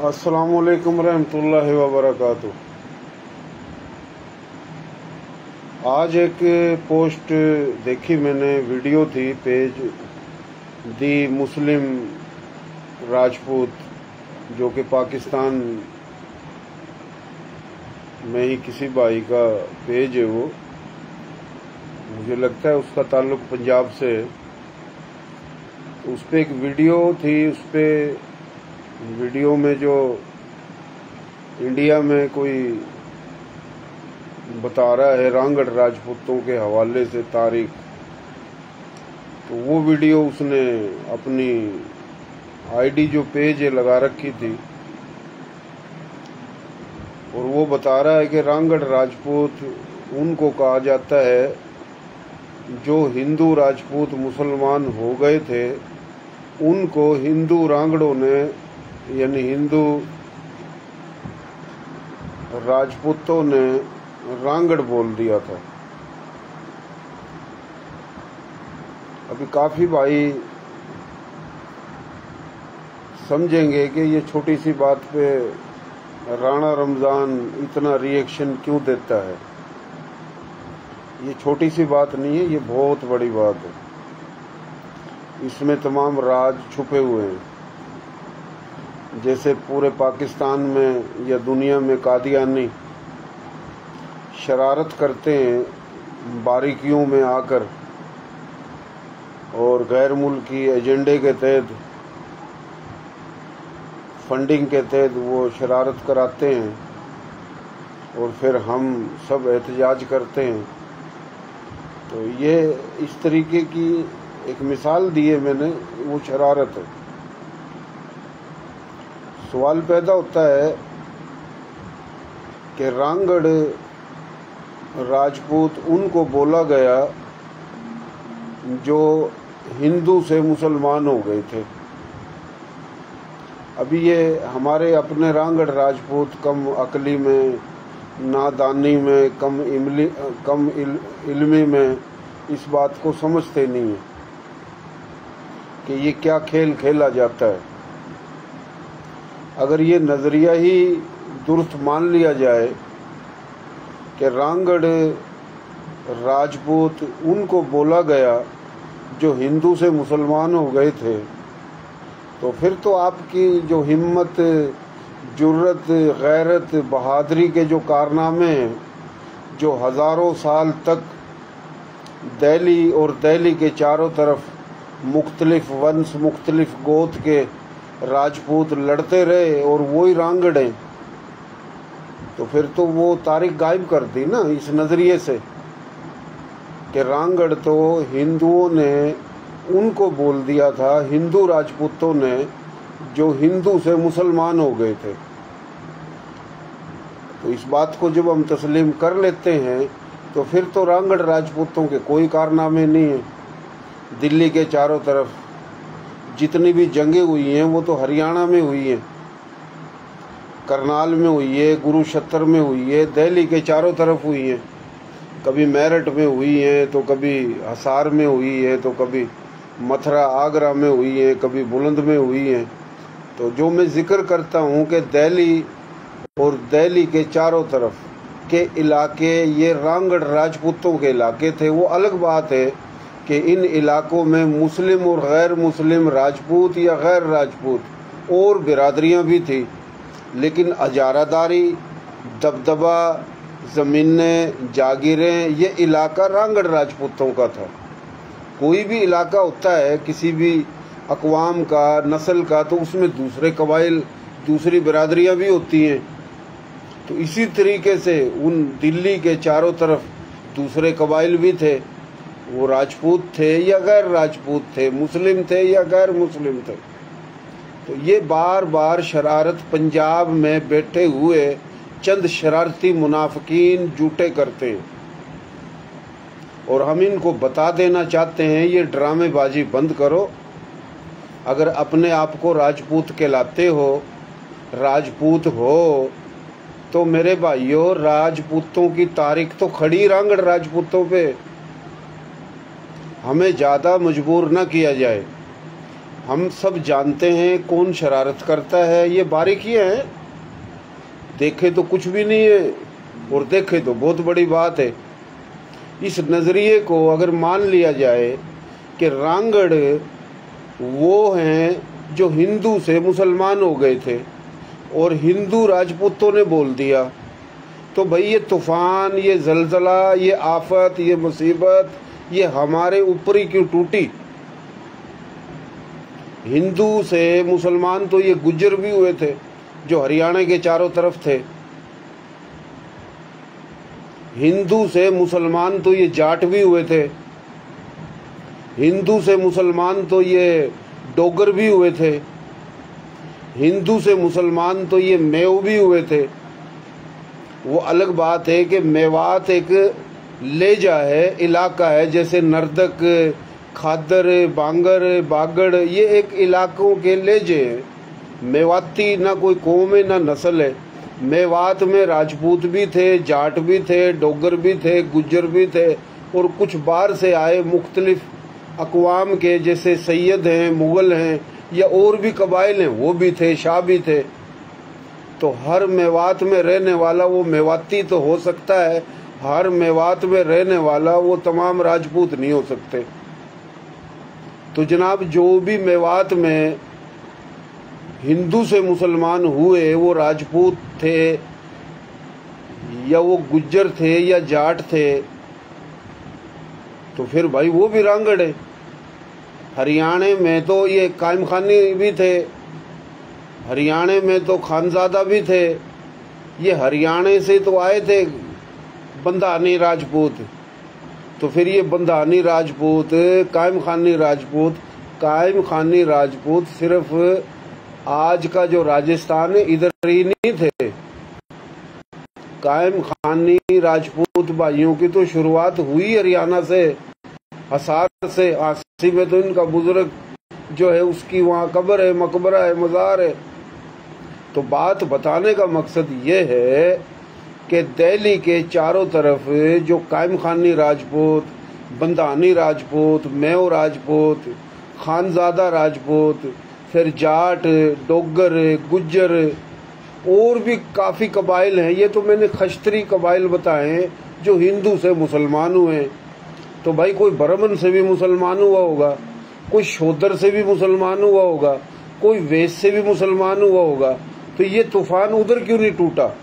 अस्सलामुअलैकुम रहमतुल्लाहि व बरकातुहू। आज एक पोस्ट देखी मैंने, वीडियो थी, पेज दी मुस्लिम राजपूत, जो कि पाकिस्तान में ही किसी भाई का पेज है। वो मुझे लगता है उसका ताल्लुक पंजाब से है। उस पर एक वीडियो थी, उस पर वीडियो में जो इंडिया में कोई बता रहा है रांगड़ राजपूतों के हवाले से तारीख, तो वो वीडियो उसने अपनी आईडी जो पेज है लगा रखी थी, और वो बता रहा है कि रांगड़ राजपूत उनको कहा जाता है जो हिंदू राजपूत मुसलमान हो गए थे, उनको हिंदू रांगड़ों ने यानी हिंदू राजपूतों ने रांगड़ बोल दिया था। अभी काफी भाई समझेंगे कि ये छोटी सी बात पे राणा रमजान इतना रिएक्शन क्यों देता है। ये छोटी सी बात नहीं है, ये बहुत बड़ी बात है। इसमें तमाम राज छुपे हुए हैं। जैसे पूरे पाकिस्तान में या दुनिया में कादियानी शरारत करते हैं बारीकियों में आकर, और गैर मुल्की एजेंडे के तहत, फंडिंग के तहत वो शरारत कराते हैं, और फिर हम सब एहतजाज करते हैं। तो ये इस तरीके की एक मिसाल दी है मैंने, वो शरारत है। सवाल पैदा होता है कि रांगड़ राजपूत उनको बोला गया जो हिंदू से मुसलमान हो गए थे। अभी ये हमारे अपने रांगड़ राजपूत कम अकली में, नादानी में, कम इल्मी में इस बात को समझते नहीं है कि ये क्या खेल खेला जाता है। अगर ये नज़रिया ही दुरुस्त मान लिया जाए कि रांगड़ राजपूत उनको बोला गया जो हिंदू से मुसलमान हो गए थे, तो फिर तो आपकी जो हिम्मत, जुर्रत, गैरत, बहादुरी के जो कारनामे हैं, जो हज़ारों साल तक दिल्ली और दिल्ली के चारों तरफ मुख्तलिफ वंश, मुख्तलिफ गोत के राजपूत लड़ते रहे और वही रांगड़ हैं, तो फिर तो वो तारीख गायब कर दी ना इस नज़रिए से कि रांगड़ तो हिंदुओं ने उनको बोल दिया था, हिंदू राजपूतों ने जो हिंदू से मुसलमान हो गए थे। तो इस बात को जब हम तस्लीम कर लेते हैं तो फिर तो रांगड़ राजपूतों के कोई कारनामे नहीं है। दिल्ली के चारों तरफ जितनी भी जंगें हुई हैं वो तो हरियाणा में हुई हैं, करनाल में हुई है, कुरुक्षेत्र में हुई है, दिल्ली के चारों तरफ हुई है। कभी मेरठ में हुई है, तो कभी हिसार में हुई है, तो कभी मथुरा आगरा में हुई है, कभी बुलंद में हुई है। तो जो मैं जिक्र करता हूँ कि दिल्ली और दिल्ली के चारों तरफ के इलाके ये रांगड़ राजपूतों के इलाके थे। वो अलग बात है कि इन इलाकों में मुस्लिम और गैर मुस्लिम राजपूत या गैर राजपूत और बिरादरियां भी थी, लेकिन अजारादारी, दबदबा, ज़मीनें, जागीरें, ये इलाका रांगड़ राजपूतों का था। कोई भी इलाका होता है किसी भी अक़वाम का, नस्ल का, तो उसमें दूसरे कबाइल, दूसरी बिरादरियां भी होती हैं। तो इसी तरीके से उन दिल्ली के चारों तरफ दूसरे कबाइल भी थे। वो राजपूत थे या गैर राजपूत थे, मुस्लिम थे या गैर मुस्लिम थे। तो ये बार बार शरारत पंजाब में बैठे हुए चंद शरारती मुनाफिकीन झूठे करते हैं, और हम इनको बता देना चाहते हैं ये ड्रामेबाजी बंद करो। अगर अपने आप को राजपूत कहलाते हो, राजपूत हो, तो मेरे भाइयों राजपूतों की तारीख तो खड़ी रांगड़ राजपूतों पे। हमें ज़्यादा मजबूर न किया जाए। हम सब जानते हैं कौन शरारत करता है, ये बारीकियां हैं। देखे तो कुछ भी नहीं है और देखे तो बहुत बड़ी बात है। इस नज़रिए को अगर मान लिया जाए कि रांगड़ वो हैं जो हिंदू से मुसलमान हो गए थे और हिंदू राजपूतों ने बोल दिया, तो भाई ये तूफान, ये जलजला, ये आफत, ये मुसीबत ये हमारे ऊपर ही क्यों टूटी? हिंदू से मुसलमान तो ये गुज्जर भी हुए थे जो हरियाणा के चारों तरफ थे। हिंदू से मुसलमान तो ये जाट भी हुए थे। हिंदू से मुसलमान तो ये डोगर भी हुए थे। हिंदू से मुसलमान तो ये मेव भी हुए थे। वो अलग बात है कि मेवात एक लेजा है, इलाका है, जैसे नर्दक, खादर, बांगर, बागड़, ये एक इलाकों के लेजे हैं। मेवाती ना कोई कौम है ना नस्ल है। मेवात में राजपूत भी थे, जाट भी थे, डोगर भी थे, गुज्जर भी थे और कुछ बाहर से आए मुख्तलिफ अक़वाम के, जैसे सैयद हैं, मुग़ल हैं या और भी कबाइल हैं, वो भी थे, शाह भी थे। तो हर मेवात में रहने वाला वो मेवाती तो हो सकता है, हर मेवात में रहने वाला वो तमाम राजपूत नहीं हो सकते। तो जनाब, जो भी मेवात में हिंदू से मुसलमान हुए वो राजपूत थे या वो गुज्जर थे या जाट थे, तो फिर भाई वो भी रांगड़ है। हरियाणा में तो ये कायम खानी भी थे, हरियाणा में तो खानजादा भी थे। ये हरियाणा से तो आए थे बंधानी राजपूत। तो फिर ये बंधानी राजपूत, कायम खानी राजपूत सिर्फ आज का जो राजस्थान है इधर ही नहीं थे। कायम खानी राजपूत भाइयों की तो शुरुआत हुई हरियाणा से, हिसार से। आसी में तो इनका बुजुर्ग जो है उसकी वहाँ कब्र है, मकबरा है, मज़ार है। तो बात बताने का मकसद ये है कि दिल्ली के चारों तरफ जो कायम खानी राजपूत, बंधानी राजपूत, मेव राजपूत, खानजादा राजपूत, फिर जाट, डोगर, गुज्जर और भी काफ़ी कबाइल हैं। ये तो मैंने खश्तरी कबाइल बताए जो हिंदू से मुसलमान हुए। तो भाई कोई ब्राह्मण से भी मुसलमान हुआ होगा, कोई शूद्र से भी मुसलमान हुआ होगा, कोई वैश्य से भी मुसलमान हुआ होगा। तो ये तूफान उधर क्यों नहीं टूटा?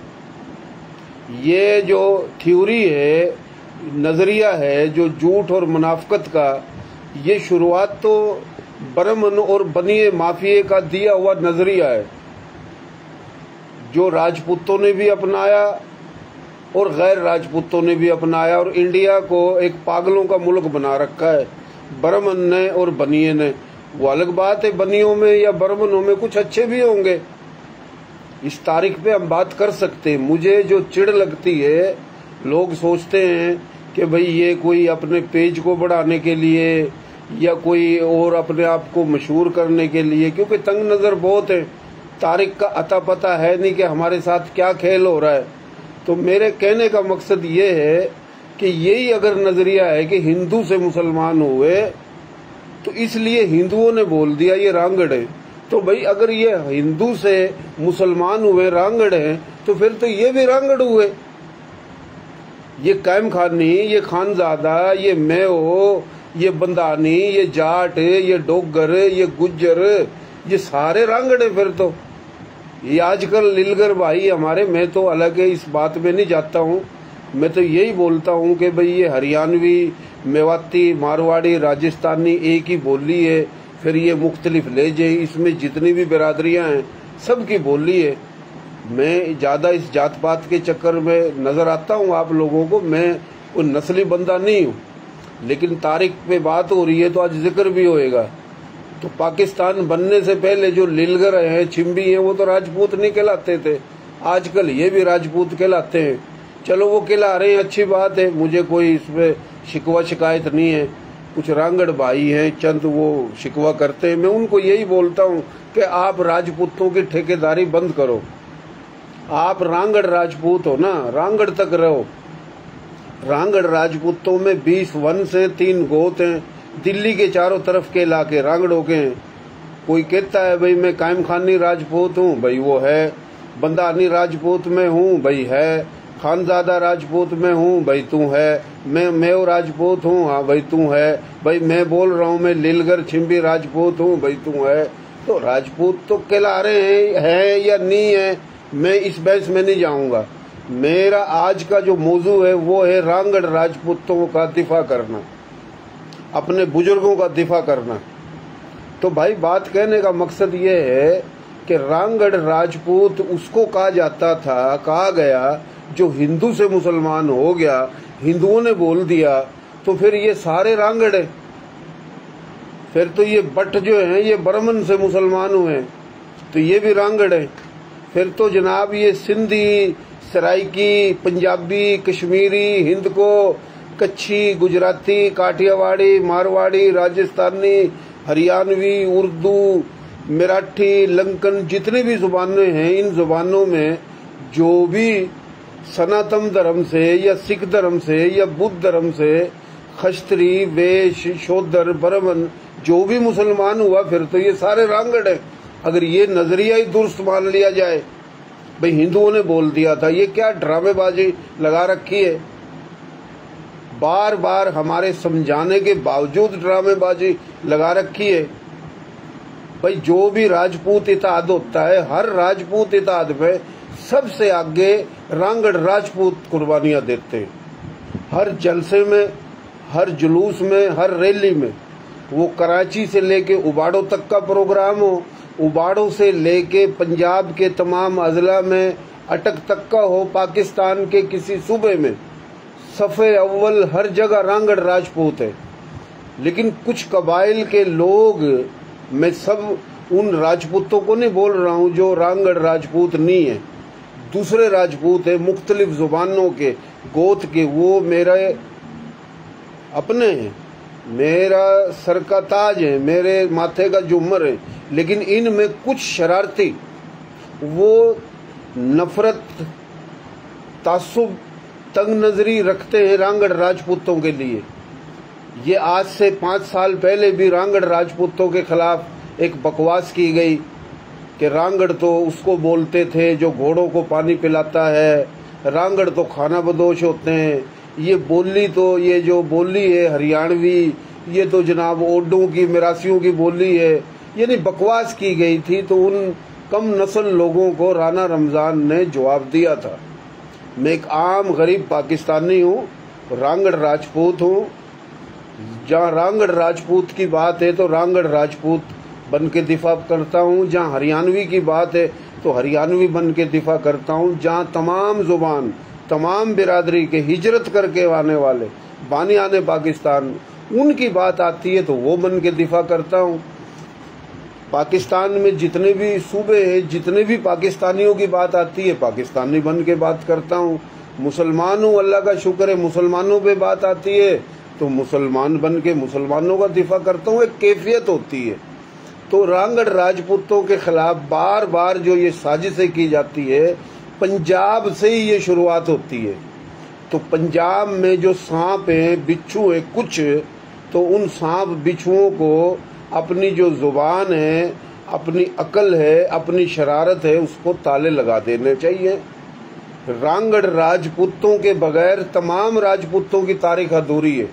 ये जो थ्योरी है, नज़रिया है जो झूठ और मुनाफकत का, ये शुरुआत तो ब्राह्मण और बनिए माफिए का दिया हुआ नज़रिया है जो राजपूतों ने भी अपनाया और गैर राजपूतों ने भी अपनाया और इंडिया को एक पागलों का मुल्क बना रखा है ब्राह्मण ने और बनिए ने। वो अलग बात है, बनियों में या ब्राह्मणों में कुछ अच्छे भी होंगे, इस तारीख पे हम बात कर सकते हैं। मुझे जो चिढ़ लगती है, लोग सोचते हैं कि भाई ये कोई अपने पेज को बढ़ाने के लिए या कोई और अपने आप को मशहूर करने के लिए, क्योंकि तंग नज़र बहुत है, तारीख का अता पता है नहीं कि हमारे साथ क्या खेल हो रहा है। तो मेरे कहने का मकसद ये है कि यही अगर नज़रिया है कि हिंदू से मुसलमान हुए तो इसलिए हिंदुओं ने बोल दिया ये रांगड़ है। तो भाई अगर ये हिंदू से मुसलमान हुए रांगड़ हैं तो फिर तो ये भी रांगड़ हुए। ये कायम खानी, ये खानजादा, ये मेव, ये बंधानी, ये जाट, ये डोगर, ये गुज्जर, ये सारे रांगड़ है। फिर तो ये आजकल लीलगर भाई हमारे, मैं तो अलग है, इस बात में नहीं जाता हूँ। मैं तो यही बोलता हूँ कि भाई ये हरियाणवी, मेवाती, मारवाड़ी, राजस्थानी एक ही बोली है। फिर ये मुख्तलिफ लहजे, इसमें जितनी भी बिरादरियाँ हैं सबकी बोली है। मैं ज़्यादा इस जात पात के चक्कर में नज़र आता हूँ आप लोगों को, मैं कोई नस्ली बंदा नहीं हूँ। लेकिन तारीख पे बात हो रही है तो आज जिक्र भी होएगा। तो पाकिस्तान बनने से पहले जो लीलगर हैं, छिंबी हैं, वो तो राजपूत नहीं कहलाते थे, आजकल ये भी राजपूत कहलाते हैं। चलो वो कहला रहे हैं, अच्छी बात है, मुझे कोई इसमें शिकवा शिकायत नहीं है। कुछ रांगड़ भाई हैं चंद, वो शिकवा करते हैं। मैं उनको यही बोलता हूँ कि आप राजपूतों की ठेकेदारी बंद करो। आप रांगड़ राजपूत हो ना, रांगड़ तक रहो। रांगड़ राजपूतों में 20 वंश हैं, 3 गोत हैं। दिल्ली के चारों तरफ के इलाके रांगड़ों के हैं। कोई कहता है भाई मैं कायम खानी राजपूत हूँ, भाई वो है। बंदानी राजपूत में हूँ, भाई है। खानजादा राजपूत में हूँ, भाई तू है। मैं मेव राजपूत हूँ, हाँ भाई तू है। भाई मैं बोल रहा हूँ मैं लीलगर छिंबी राजपूत हूँ, भाई तू है। तो राजपूत तो कहला रहे हैं, है या नहीं है, मैं इस बहस में नहीं जाऊंगा। मेरा आज का जो मौजू है वो है रांगड़ राजपूतों का दिफा करना, अपने बुजुर्गों का दिफा करना। तो भाई बात कहने का मकसद ये है कि रांगड़ राजपूत उसको कहा जाता था, कहा गया जो हिंदू से मुसलमान हो गया, हिंदुओं ने बोल दिया तो फिर ये सारे रांगड़ है। फिर तो ये बट जो हैं ये ब्राह्मण से मुसलमान हुए तो ये भी रांगड़ है। फिर तो जनाब ये सिंधी, सराइकी, पंजाबी, कश्मीरी, हिंद को, कच्छी, गुजराती, काठियावाड़ी, मारवाड़ी, राजस्थानी, हरियाणवी, उर्दू, मराठी, लंकन, जितनी भी जुबानें हैं इन जुबानों में जो भी सनातन धर्म से या सिख धर्म से या बुद्ध धर्म से खस्त्री, वैश्य, शूद्र, ब्राह्मण जो भी मुसलमान हुआ फिर तो ये सारे रांगड़ है। अगर ये नजरिया ही दुरुस्त मान लिया जाए, भाई हिंदुओं ने बोल दिया था, ये क्या ड्रामेबाजी लगा रखी है। बार बार हमारे समझाने के बावजूद ड्रामेबाजी लगा रखी है। भाई जो भी राजपूत इत्तेहाद होता है, हर राजपूत इत्तेहाद में सबसे आगे रांगड़ राजपूत कुर्बानियां देते हैं। हर जलसे में, हर जुलूस में, हर रैली में, वो कराची से लेके उबाड़ो तक का प्रोग्राम हो, उबाड़ो से लेके पंजाब के तमाम अजला में अटक तक का हो, पाकिस्तान के किसी सूबे में, सफ़े अव्वल हर जगह रांगड़ राजपूत है। लेकिन कुछ कबाइल के लोग, मैं सब उन राजपूतों को नहीं बोल रहा हूँ जो रांगड़ राजपूत नहीं है, दूसरे राजपूत है मुख्तलिफ जुबानों के, गोत के, वो मेरे अपने हैं, मेरा सर का ताज है, मेरे माथे का जुम्मर है। लेकिन इनमें कुछ शरारती, वो नफरत, तासुब, तंग नजरी रखते हैं रांगड़ राजपूतों के लिए। ये आज से 5 साल पहले भी रांगड़ राजपूतों के खिलाफ एक बकवास की गई कि रांगड़ तो उसको बोलते थे जो घोड़ों को पानी पिलाता है, रांगड़ तो खाना बदोश होते हैं, ये बोली तो, ये जो बोली है हरियाणवी, ये तो जनाब ओडों की, मिरासियों की बोली है। यानी बकवास की गई थी। तो उन कम नस्ल लोगों को राना रमजान ने जवाब दिया था, मैं एक आम गरीब पाकिस्तानी हूँ, रांगड़ राजपूत हूँ। जहाँ रांगड़ राजपूत की बात है तो रांगड़ राजपूत बन के दिफा करता हूँ, जहाँ हरियाणवी की बात है तो हरियाणवी बन के दिफा करता हूँ, जहाँ तमाम जुबान, तमाम बिरादरी के हिजरत करके आने वाले बानी आने पाकिस्तान, उनकी बात आती है तो वो बन के दिफा करता हूँ। पाकिस्तान में जितने भी सूबे हैं, जितने भी पाकिस्तानियों की बात आती है, पाकिस्तानी बन के बात करता हूँ। मुसलमान हूँ, अल्लाह का शुक्र है, मुसलमानों पे बात आती है तो मुसलमान बन के मुसलमानों का दिफा करता हूँ। एक कैफियत होती है। तो रांगड़ राजपूतों के खिलाफ बार बार जो ये साजिशें की जाती है, पंजाब से ही ये शुरुआत होती है। तो पंजाब में जो सांप हैं, बिच्छू हैं कुछ, तो उन सांप बिच्छुओं को अपनी जो जुबान है, अपनी अकल है, अपनी शरारत है, उसको ताले लगा देने चाहिए। रांगड़ राजपूतों के बगैर तमाम राजपूतों की तारीख अधूरी है।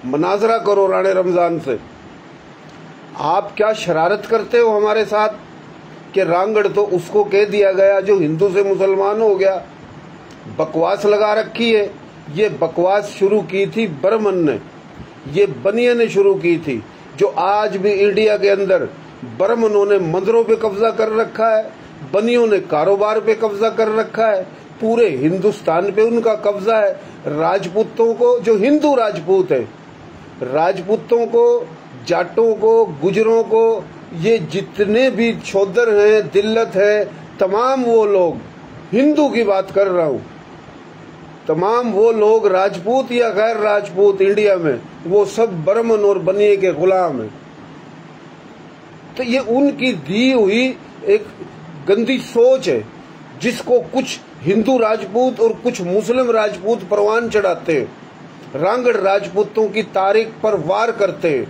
मनाजरा करो राणे रमजान से, आप क्या शरारत करते हो हमारे साथ कि रांगड़ तो उसको कह दिया गया जो हिंदू से मुसलमान हो गया। बकवास लगा रखी है। ये बकवास शुरू की थी बर्मन ने, ये बनिया ने शुरू की थी, जो आज भी इंडिया के अंदर बर्मनों ने मंदिरों पे कब्जा कर रखा है, बनियों ने कारोबार पे कब्जा कर रखा है, पूरे हिंदुस्तान पे उनका कब्जा है। राजपूतों को, जो हिंदू राजपूत है, राजपूतों को, जाटों को, गुजरों को, ये जितने भी शूद्र हैं, दिल्लत है, तमाम वो लोग, हिंदू की बात कर रहा हूँ, तमाम वो लोग राजपूत या गैर राजपूत इंडिया में, वो सब बर्मन और बनिए के गुलाम हैं। तो ये उनकी दी हुई एक गंदी सोच है, जिसको कुछ हिंदू राजपूत और कुछ मुस्लिम राजपूत परवान चढ़ाते हैं, रांगड़ राजपूतों की तारीख पर वार करते हैं।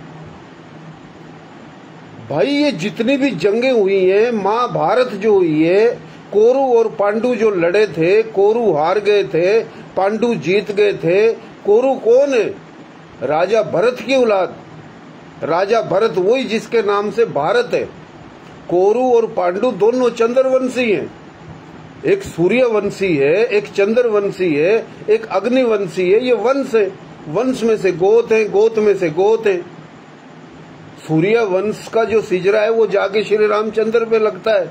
भाई ये जितनी भी जंगें हुई हैं, महाभारत जो हुई है, कोरु और पांडु जो लड़े थे, कोरु हार गए थे, पांडु जीत गए थे। कोरु कौन है? राजा भरत की औलाद। राजा भरत वही जिसके नाम से भारत है। कोरु और पांडु दोनों चंद्रवंशी हैं। एक सूर्यवंशी है, एक चंद्रवंशी है, एक अग्निवंशी है। ये वंश है, वंश में से गोत है, गोत में से गोत है। सूर्य वंश का जो सिजरा है वो जाके श्री रामचंद्र पे लगता है।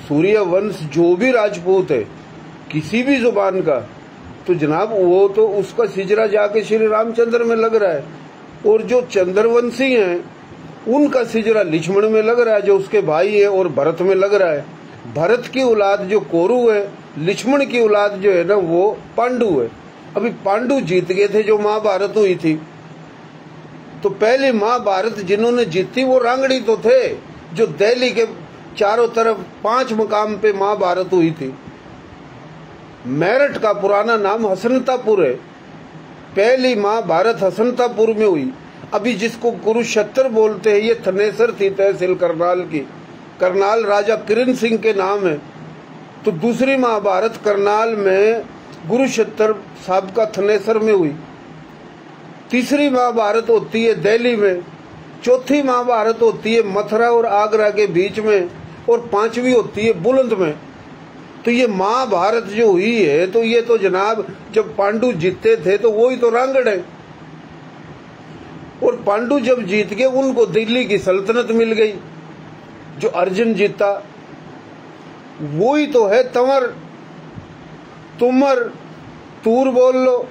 सूर्य वंश जो भी राजपूत है किसी भी जुबान का, तो जनाब वो तो उसका सिजरा जाके श्री रामचंद्र में लग रहा है। और जो चंद्रवंशी हैं उनका सिजरा लक्ष्मण में लग रहा है, जो उसके भाई है, और भरत में लग रहा है। भरत की औलाद जो कोरु है, लक्ष्मण की औलाद जो है ना वो पांडु है। अभी पांडु जीत गए थे जो महाभारत हुई थी। तो पहले महाभारत जिन्होंने जीती वो रांगड़ी तो थे, जो दिल्ली के चारों तरफ 5 मुकाम पे महाभारत हुई थी। मेरठ का पुराना नाम हसनतापुर है। पहली महाभारत हसनतापुर में हुई। अभी जिसको कुरुक्षेत्र बोलते हैं ये थनेसर थी तहसील करनाल की। करनाल राजा किरण सिंह के नाम है। तो दूसरी महाभारत करनाल में कुरुक्षेत्र साहब का थनेसर में हुई। तीसरी महाभारत होती है दिल्ली में। चौथी महाभारत होती है मथुरा और आगरा के बीच में। और 5वीं होती है बुलंद में। तो ये महाभारत जो हुई है तो ये तो जनाब जब पांडु जीतते थे तो वही तो रांगड़ है। और पांडु जब जीत गए उनको दिल्ली की सल्तनत मिल गई। जो अर्जुन जीता वही तो है तंवर, तुमर, तूर बोल लो,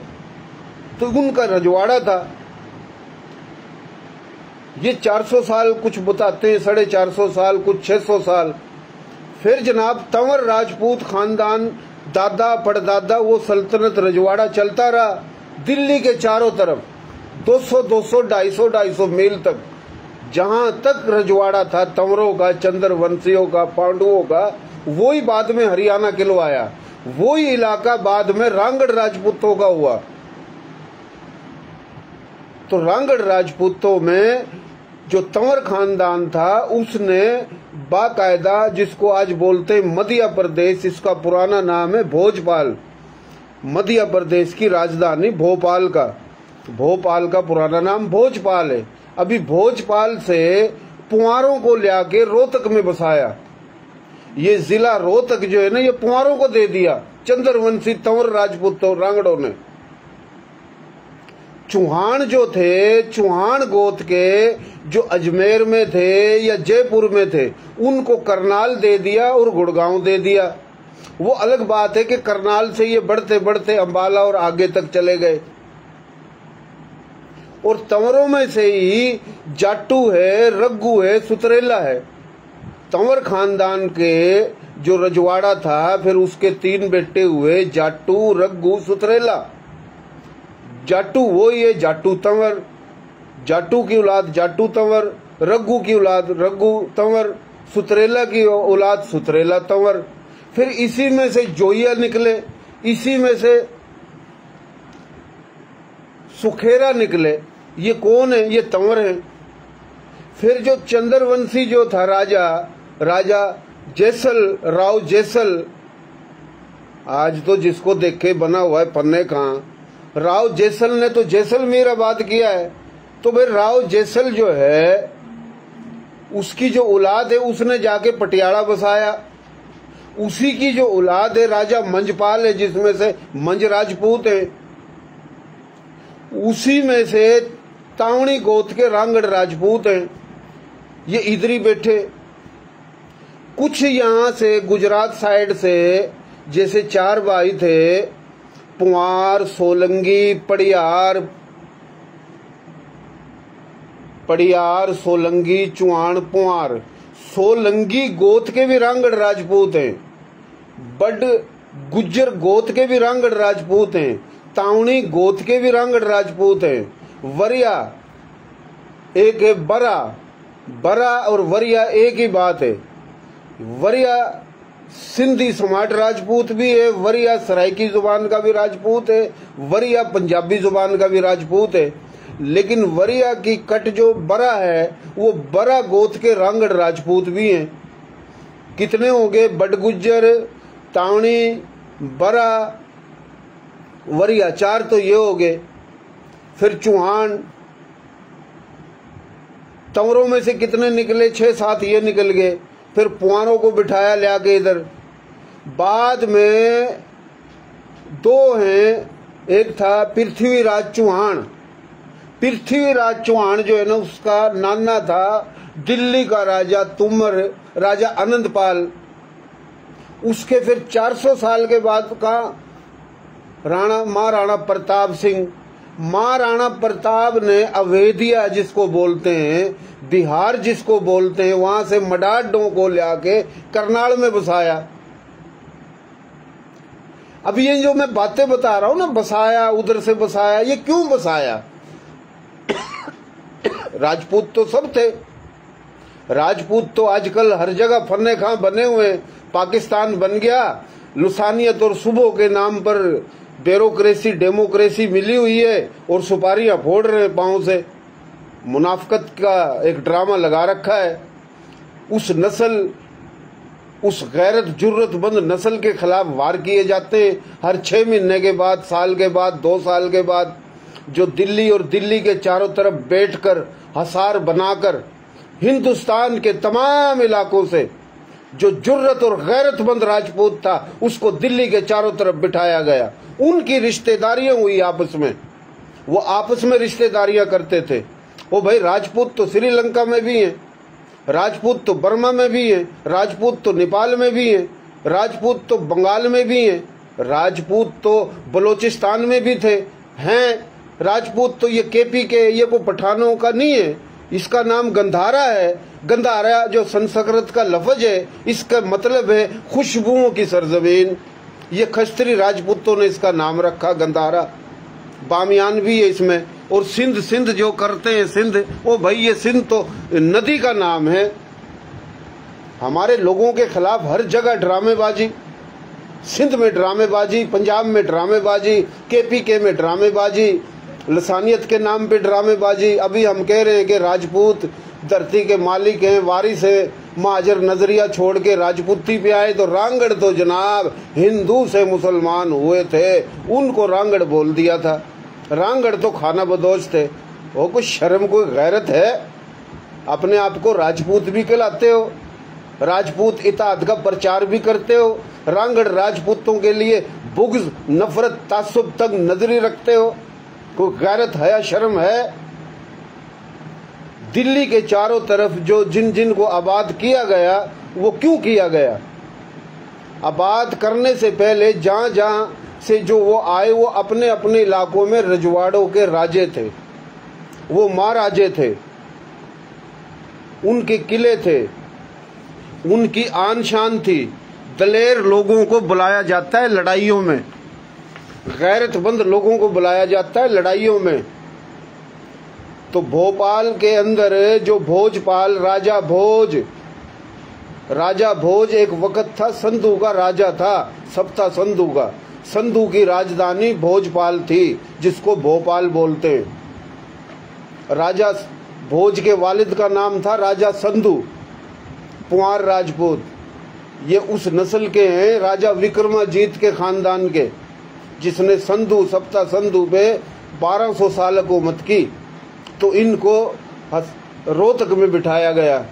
तो उनका रजवाड़ा था। ये 400 साल कुछ बताते हैं, 450 साल, कुछ 600 साल। फिर जनाब तंवर राजपूत खानदान दादा पड़दादा वो सल्तनत रजवाड़ा चलता रहा दिल्ली के चारों तरफ 200, 250 मील तक। जहां तक रजवाड़ा था तंवरों का, चंद्रवंशियों का, पांडुओं का, वही बाद में हरियाणा कहलवाया। वही इलाका बाद में रांगड़ राजपूतों का हुआ। तो रांगड़ राजपूतों में जो तंवर खानदान था उसने बाकायदा, जिसको आज बोलते मध्य प्रदेश, इसका पुराना नाम है भोजपाल। मध्य प्रदेश की राजधानी भोपाल का पुराना नाम भोजपाल है। अभी भोजपाल से पुआरों को लाके रोहतक में बसाया। ये जिला रोहतक जो है ना ये पुआरों को दे दिया चंद्रवंशी तंवर राजपूतों रांगड़ों ने। चौहान जो थे, चौहान गोत के जो अजमेर में थे या जयपुर में थे उनको करनाल दे दिया और गुड़गांव दे दिया। वो अलग बात है कि करनाल से ये बढ़ते बढ़ते अंबाला और आगे तक चले गए। और तंवरों में से ही जाटू है, रग्गू है, सुतरेला है। तंवर खानदान के जो रजवाड़ा था फिर उसके 3 बेटे हुए, जाटू, रग्गू, सुतरेला। जाटू वो ही है जाटू तंवर, जाटू की औलाद जाटू तंवर, रग्गू की औलाद रग्गू तंवर, सुतरेला की औलाद सुतरेला तंवर। फिर इसी में से जोइया निकले, इसी में से सुखेरा निकले। ये कौन है? ये तंवर है। फिर जो चंद्रवंशी जो था राजा जैसल, राव जैसल, आज तो जिसको देखे बना हुआ है पन्ने कहाँ। राव जैसल ने तो जैसलमेर आबाद किया है। तो भाई राव जैसल जो है उसकी जो औलाद है उसने जाके पटियाला बसाया। उसी की जो औलाद है राजा मंजपाल है जिसमें से मंज राजपूत है। उसी में से तावणी गोत के रांगड़ राजपूत हैं। ये इधर ही बैठे। कुछ यहां से गुजरात साइड से जैसे 4 भाई थे, पुआर, सोलंगी, पड़ियार, सोलंगी, चुआन, पुआर। सोलंगी गोत के भी रांगड़ राजपूत हैं। बड गुज्जर गोत के भी रांगड़ राजपूत हैं। तावणी गोत के भी रांगड़ राजपूत हैं। वरिया एक है, बरा और वरिया एक ही बात है। वरिया सिंधी समाट राजपूत भी है, वरिया सराइकी जुबान का भी राजपूत है, वरिया पंजाबी जुबान का भी राजपूत है। लेकिन वरिया की कट जो बरा है वो बरा गोत के रांगड़ राजपूत भी हैं। कितने हो गए? बडगुज्जर, तावणी, बरा, वरिया, 4 तो ये हो गए। फिर चौहान, तंवरों में से कितने निकले? 6-7 ये निकल गए। फिर पुआरों को बिठाया लिया के इधर। बाद में 2 हैं, एक था पृथ्वीराज चौहान। पृथ्वीराज चौहान जो है ना, उसका नाना था दिल्ली का राजा तुमर, राजा आनंदपाल। उसके फिर 400 साल के बाद का महाराणा प्रताप सिंह। महाराणा प्रताप ने अवेदिया जिसको बोलते हैं, बिहार जिसको बोलते हैं, वहां से मडाडों को लाके करनाल में बसाया। अब ये जो मैं बातें बता रहा हूं ना, बसाया, उधर से बसाया, ये क्यों बसाया? राजपूत तो सब थे। राजपूत तो आजकल हर जगह फन्ने खां बने हुए। पाकिस्तान बन गया, लुसानियत और सुबह के नाम पर ब्यूरोक्रेसी डेमोक्रेसी मिली हुई है और सुपारियां फोड़ रहे हैं पांव से। मुनाफकत का एक ड्रामा लगा रखा है। उस नस्ल, उस गैरत जुर्रतमंद नस्ल के खिलाफ वार किए जाते हैं हर 6 महीने के बाद, साल के बाद, 2 साल के बाद। जो दिल्ली और दिल्ली के चारों तरफ बैठकर हसार बनाकर हिंदुस्तान के तमाम इलाकों से जो जुर्रत और गैरतमंद राजपूत था उसको दिल्ली के चारों तरफ बिठाया गया। उनकी रिश्तेदारियां हुई आपस में, वो आपस में रिश्तेदारियां करते थे। ओ भाई, राजपूत तो श्रीलंका में भी हैं, राजपूत तो बर्मा में भी हैं, राजपूत तो नेपाल में भी हैं, राजपूत तो बंगाल में भी हैं, राजपूत तो बलोचिस्तान में भी थे हैं। राजपूत तो ये केपी के, ये को पठानों का नहीं है, इसका नाम गंधारा है। गंधारा जो संस्कृत का लफ्ज है, इसका मतलब है खुशबुओं की सरजमीन। ये खस्त्री राजपूतों ने इसका नाम रखा गंधारा। बामियान भी है इसमें। और सिंध जो करते हैं, सिंध, ओ भाई ये सिंध तो नदी का नाम है। हमारे लोगों के खिलाफ हर जगह ड्रामेबाजी। सिंध में ड्रामेबाजी, पंजाब में ड्रामेबाजी, केपीके में ड्रामेबाजी, लसानियत के नाम पे ड्रामेबाजी। अभी हम कह रहे हैं कि राजपूत धरती के मालिक हैं, वारिस है। महाजर नजरिया छोड़ के राजपूती पे आए तो रांगड़ तो जनाब हिंदू से मुसलमान हुए थे, उनको रांगड़ बोल दिया था। रांगड़ तो खाना बदोश थे। वो कुछ शर्म, कोई गैरत है? अपने आप को राजपूत भी कहलाते हो, राजपूत इताअत का प्रचार भी करते हो, रांगड़ राजपूतों के लिए बुग़्ज़, नफरत, तासुब तक नजरी रखते हो। कोई गैरत है या शर्म है? दिल्ली के चारों तरफ जो जिन को आबाद किया गया, वो क्यों किया गया? आबाद करने से पहले जहां जहां से जो वो आए, वो अपने अपने इलाकों में रजवाड़ों के राजे थे, वो महाराजे थे, उनके किले थे, उनकी आन शान थी। दलेर लोगों को बुलाया जाता है लड़ाइयों में, गैरतमंद लोगों को बुलाया जाता है लड़ाइयों में। तो भोपाल के अंदर जो भोजपाल, राजा भोज एक वक्त था, संधू का राजा था, सप्ता संधू का। संधू की राजधानी भोजपाल थी, जिसको भोपाल बोलते हैं। राजा भोज के वालिद का नाम था राजा संधू, पुआर राजपूत। ये उस नस्ल के हैं, राजा विक्रमाजीत के खानदान के, जिसने संधू, सप्ता संधू पे 1200 साल हुकूमत की। तो इनको रोहतक में बिठाया गया,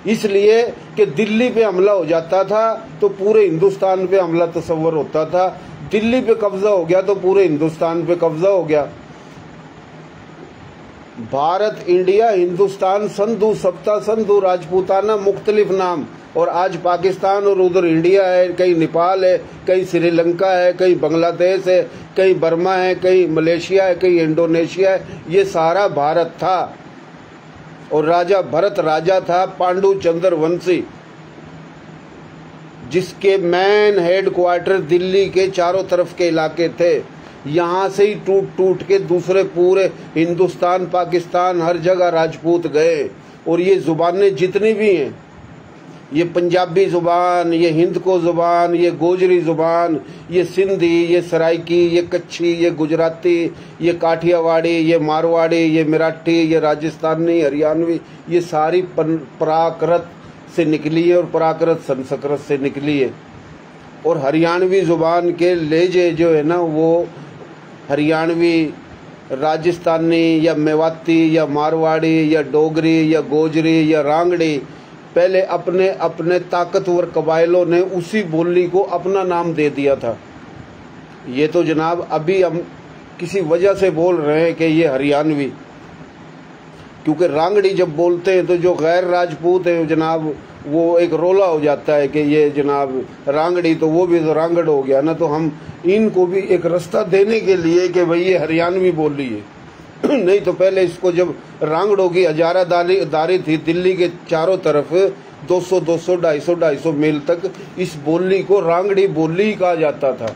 इसलिए कि दिल्ली पे हमला हो जाता था तो पूरे हिंदुस्तान पे हमला तस्वर होता था। दिल्ली पे कब्जा हो गया तो पूरे हिंदुस्तान पे कब्जा हो गया। भारत, इंडिया, हिंदुस्तान, संधू, सप्ता संधू, राजपूताना, मुख्तलिफ नाम। और आज पाकिस्तान और उधर इंडिया है, कहीं नेपाल है, कहीं श्रीलंका है, कहीं बांग्लादेश है, कहीं बर्मा है, कहीं मलेशिया है, कहीं इंडोनेशिया है। ये सारा भारत था। और राजा भरत राजा था, पांडु चंद्र वंशी, जिसके मेन हेड क्वार्टर दिल्ली के चारों तरफ के इलाके थे। यहाँ से ही टूट के दूसरे पूरे हिंदुस्तान, पाकिस्तान, हर जगह राजपूत गए। और ये जुबानें जितनी भी हैं, ये पंजाबी ज़ुबान, ये हिंद को ज़ुबान, ये गोजरी ज़ुबान, ये सिंधी, ये सराइकी, ये कच्छी, ये गुजराती, ये काठियावाड़ी, ये मारवाड़ी, ये मराठी, ये राजस्थानी, हरियाणवी, ये सारी प्राकृत से निकली है और प्राकृत संस्कृत से निकली है। और हरियाणवी ज़ुबान के लहजे जो है ना, वो हरियाणवी, राजस्थानी या मेवाती या मारवाड़ी या डोगरी या गोजरी या रांगड़ी, पहले अपने अपने ताकतवर कबाइलों ने उसी बोली को अपना नाम दे दिया था। ये तो जनाब अभी हम किसी वजह से बोल रहे हैं कि ये हरियाणवी, क्योंकि रांगड़ी जब बोलते हैं तो जो गैर राजपूत है जनाब, वो एक रोला हो जाता है कि ये जनाब रांगड़ी, तो वो भी तो रांगड़ हो गया ना। तो हम इनको भी एक रास्ता देने के लिए कि भाई ये हरियाणवी बोली है नहीं तो पहले इसको जब रांगड़ों की हजारादारी थी दिल्ली के चारों तरफ, 200, 250 मील तक इस बोली को रांगड़ी बोली कहा जाता था।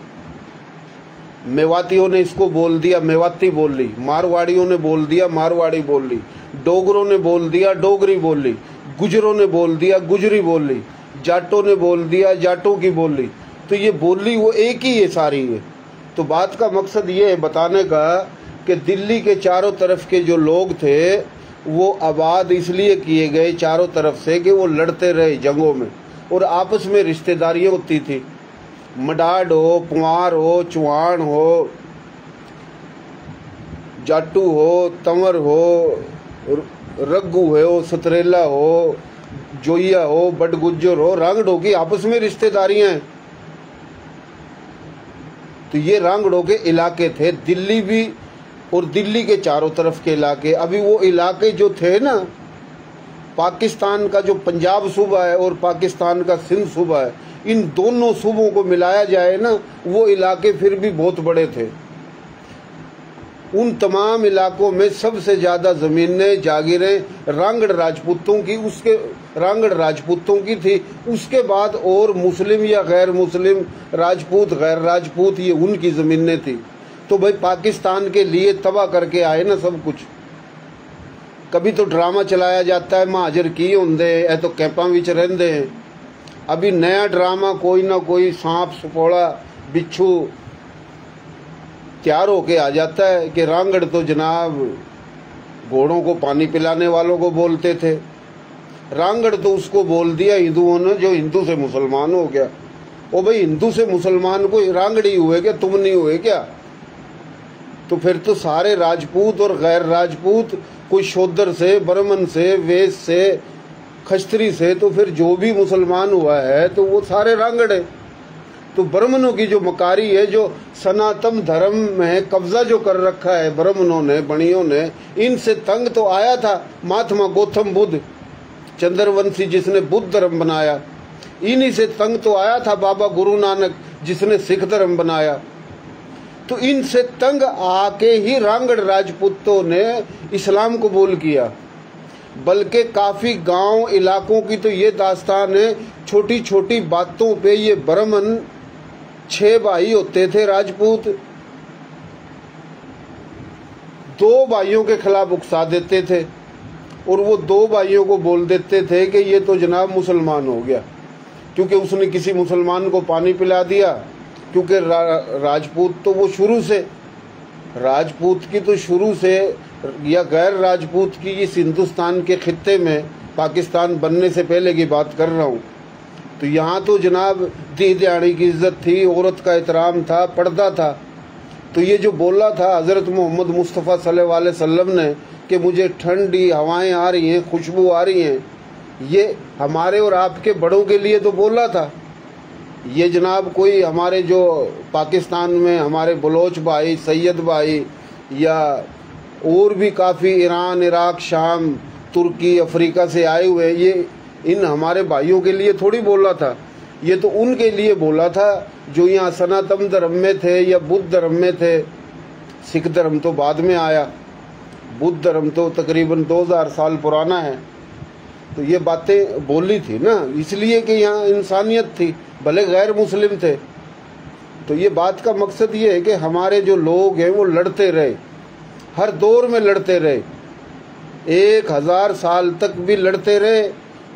मेवातियों ने इसको बोल दिया मेवाती बोली, मारवाड़ियों ने बोल दिया मारवाड़ी बोली, डोगरों ने बोल दिया डोगरी बोली, गुजरों ने बोल दिया गुजरी बोली, जाटों ने बोल दिया जाटों की बोली। तो ये बोली वो एक ही है सारी है। तो बात का मकसद ये है बताने का कि दिल्ली के चारों तरफ के जो लोग थे वो आबाद इसलिए किए गए चारों तरफ से कि वो लड़ते रहे जंगों में और आपस में रिश्तेदारियाँ होती थी। मडाड हो, पुआर हो, चौहान हो, जाटू हो, तंवर हो, रग्गू हो, सतरेला हो, जोइया हो, बडगुज्जर हो, रांगड़ों की आपस में रिश्तेदारियां हैं। तो ये रांगड़ों के इलाके थे, दिल्ली भी और दिल्ली के चारों तरफ के इलाके। अभी वो इलाके जो थे ना, पाकिस्तान का जो पंजाब सूबा है और पाकिस्तान का सिंध सूबा है, इन दोनों सूबों को मिलाया जाए ना, वो इलाके फिर भी बहुत बड़े थे। उन तमाम इलाकों में सबसे ज्यादा जमीनें जागीरें रांगड़ राजपूतों की, उसके रांगड़ राजपूतों की थी। उसके बाद और मुस्लिम या गैर मुस्लिम, राजपूत गैर राजपूत, ये उनकी जमीनें थी। तो भाई पाकिस्तान के लिए तबाह करके आए ना सब कुछ। कभी तो ड्रामा चलाया जाता है महाजर की होंदे है तो कैंपां विच रहिंदे हैं। अभी नया ड्रामा कोई ना कोई सांप सपोड़ा बिच्छू तैयार होके आ जाता है कि रांगड़ तो जनाब घोड़ों को पानी पिलाने वालों को बोलते थे। रांगड़ तो उसको बोल दिया हिंदुओं ने जो हिंदू से मुसलमान हो गया। ओ भाई हिंदू से मुसलमान को रांगड़ी हुए क्या, तुम नहीं हुए क्या? तो फिर तो सारे राजपूत और गैर राजपूत, कोई शूद्र से, ब्राह्मण से, वैश्य से, खस्त्री से, तो फिर जो भी मुसलमान हुआ है तो वो सारे रांगड़ है। तो ब्राह्मणों की जो मकारी है, जो सनातन धर्म में कब्जा जो कर रखा है ब्राह्मणों ने, बणियों ने, इनसे तंग तो आया था महात्मा गौतम बुद्ध चंद्रवंशी जिसने बुद्ध धर्म बनाया। इन्हीं से तंग तो आया था बाबा गुरु नानक जिसने सिख धर्म बनाया। तो इनसे तंग आके ही रांगड़ राजपूतों ने इस्लाम कबूल किया। बल्कि काफी गांव इलाकों की तो ये दास्तान है, छोटी छोटी बातों पे ये ब्राह्मण 6 भाई होते थे राजपूत, 2 भाइयों के खिलाफ उकसा देते थे और वो 2 भाइयों को बोल देते थे कि ये तो जनाब मुसलमान हो गया क्योंकि उसने किसी मुसलमान को पानी पिला दिया। क्योंकि राजपूत तो वो शुरू से, राजपूत की तो शुरू से या गैर राजपूत की इस हिंदुस्तान के खित्ते में, पाकिस्तान बनने से पहले की बात कर रहा हूँ, तो यहाँ तो जनाब दी दिहाड़ी की इज्जत थी, औरत का एहतराम था, पर्दा था। तो ये जो बोला था हज़रत मोहम्मद मुस्तफ़ा सल्लल्लाहु अलैहि वसल्लम ने कि मुझे ठंडी हवाएं आ रही हैं, खुशबू आ रही हैं, ये हमारे और आपके बड़ों के लिए तो बोला था। ये जनाब कोई हमारे जो पाकिस्तान में हमारे बलोच भाई, सैयद भाई या और भी काफ़ी ईरान, इराक, शाम, तुर्की, अफ्रीका से आए हुए, ये इन हमारे भाइयों के लिए थोड़ी बोला था। ये तो उनके लिए बोला था जो यहाँ सनातन धर्म में थे या बुद्ध धर्म में थे। सिख धर्म तो बाद में आया, बुद्ध धर्म तो तकरीबन 2000 साल पुराना है। तो ये बातें बोली थी ना, इसलिए कि यहाँ इंसानियत थी, भले गैर मुस्लिम थे। तो ये बात का मकसद ये है कि हमारे जो लोग हैं वो लड़ते रहे, हर दौर में लड़ते रहे, 1000 साल तक भी लड़ते रहे,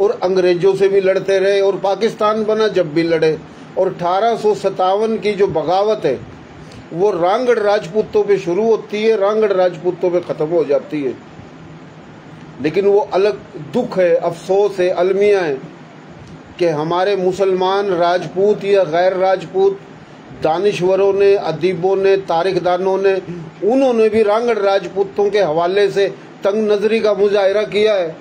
और अंग्रेजों से भी लड़ते रहे और पाकिस्तान बना जब भी लड़े। और 1857 की जो बगावत है वो रांगड़ राजपूतों पे शुरू होती है, रांगड़ राजपूतों पे खत्म हो जाती है। लेकिन वो अलग दुख है, अफसोस है, अलमिया है कि हमारे मुसलमान राजपूत या गैर राजपूत दानिश्वरों ने, अदीबों ने, तारीखदानों ने, उन्होंने भी रांगड़ राजपूतों के हवाले से तंग नजरी का मुजाहिरा किया है।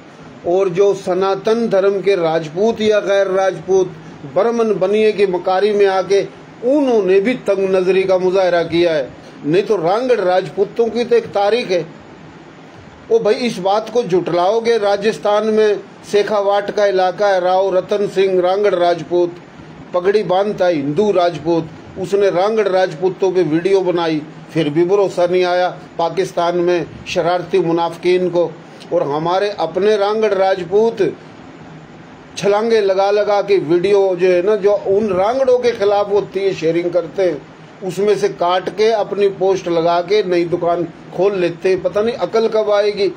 और जो सनातन धर्म के राजपूत या गैर राजपूत बर्मन बनिए की मकारी में आके उन्होंने भी तंग नजरी का मुजाहिरा किया है। नहीं तो रांगड़ राजपूतों की तो एक तारीख है। ओ भाई, इस बात को जुटलाओगे, राजस्थान में शेखावाट का इलाका है, राव रतन सिंह रांगड़ राजपूत, पगड़ी बांधता है, हिंदू राजपूत, उसने रांगड़ राजपूतों पे वीडियो बनाई, फिर भी भरोसा नहीं आया पाकिस्तान में शरारती मुनाफिकीन को। और हमारे अपने रांगड़ राजपूत छलांगे लगा लगा के वीडियो जो है ना, जो उन रांगड़ों के खिलाफ होती है, शेयरिंग करते हैं, उसमें से काट के अपनी पोस्ट लगा के नई दुकान खोल लेते हैं। पता नहीं अकल कब आएगी।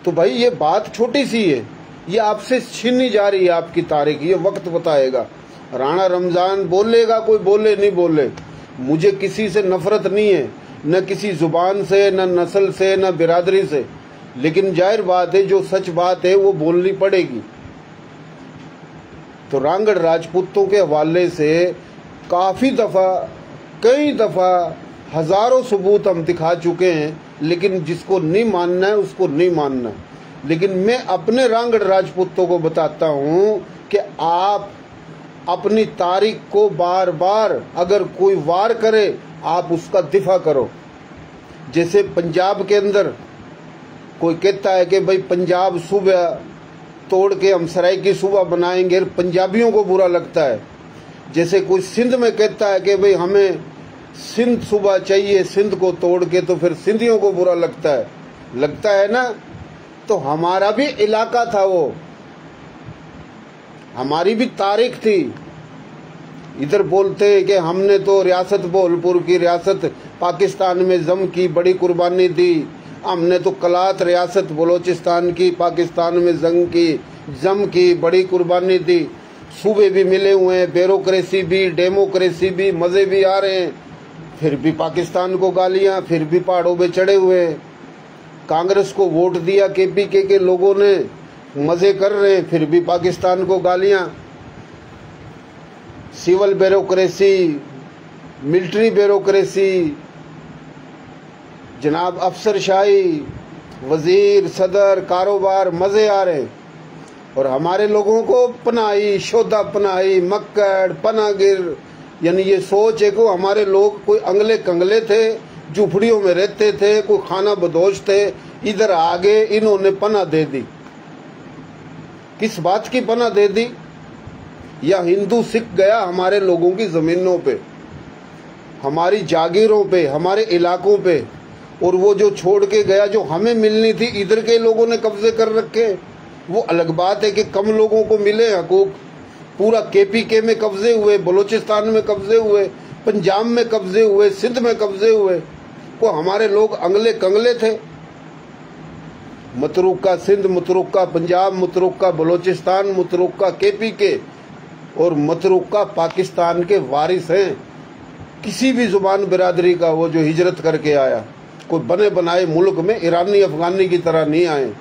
तो भाई ये बात छोटी सी है, ये आपसे छीनी जा रही है आपकी तारीख, ये वक्त बताएगा। राणा रमजान बोलेगा, कोई बोले नहीं बोले, मुझे किसी से नफरत नहीं है, न किसी जुबान से, न नस्ल से, न बिरादरी से, लेकिन जाहिर बात है जो सच बात है वो बोलनी पड़ेगी। तो रांगड़ राजपूतों के हवाले से काफी दफा, कई दफा, हजारों सबूत हम दिखा चुके हैं, लेकिन जिसको नहीं मानना है उसको नहीं मानना। लेकिन मैं अपने रांगड़ राजपूतों को बताता हूं कि आप अपनी तारीख को बार बार अगर कोई वार करे, आप उसका दिफा करो। जैसे पंजाब के अंदर कोई कहता है कि भाई पंजाब सूबा तोड़ के हम सराय सूबा बनाएंगे, पंजाबियों को बुरा लगता है। जैसे कोई सिंध में कहता है कि भाई हमें सिंध सूबा चाहिए, सिंध को तोड़ के, तो फिर सिंधियों को बुरा लगता है ना। तो हमारा भी इलाका था, वो हमारी भी तारीख थी। इधर बोलते हैं कि हमने तो रियासत बोलपुर की रियासत पाकिस्तान में जम की बड़ी कुर्बानी दी, हमने तो कलात रियासत बलोचिस्तान की पाकिस्तान में जम की बड़ी कुर्बानी दी। सूबे भी मिले हुए हैं, ब्यूरोक्रेसी भी, डेमोक्रेसी भी, मजे भी आ रहे हैं, फिर भी पाकिस्तान को गालियां, फिर भी पहाड़ों पे चढ़े हुए हैं। कांग्रेस को वोट दिया केपीके के लोगों ने, मजे कर रहे हैं, फिर भी पाकिस्तान को गालियां। सिविल ब्यूरोक्रेसी, मिलिट्री ब्यूरोक्रेसी, जनाब अफसरशाही, वजीर, सदर, कारोबार, मजे आ रहे हैं। और हमारे लोगों को पनाही, शोधा पनाही, मक्कड़, पनागिर, यानी ये सोच है कि हमारे लोग कोई अंगले कंगले थे, झुपड़ियों में रहते थे, कोई खाना बदोश थे, इधर आगे इन्होंने पना दे दी। किस बात की पना दे दी? या हिंदू सिख गया हमारे लोगों की जमीनों पे, हमारी जागीरों पे, हमारे इलाकों पे, और वो जो छोड़ के गया जो हमें मिलनी थी, इधर के लोगों ने कब्जे कर रखे। वो अलग बात है कि कम लोगों को मिले हकूक, पूरा केपीके में कब्जे हुए, बलोचिस्तान में कब्जे हुए, पंजाब में कब्जे हुए, सिंध में कब्जे हुए, को हमारे लोग अंगले कंगले थे। मतरूका सिंध, मतरूका पंजाब, मतरूका बलोचिस्तान, मतरूका केपीके और मतरूका पाकिस्तान के वारिस हैं। किसी भी जुबान बिरादरी का वो जो हिजरत करके आया, कोई बने बनाए मुल्क में ईरानी अफगानी की तरह नहीं आए।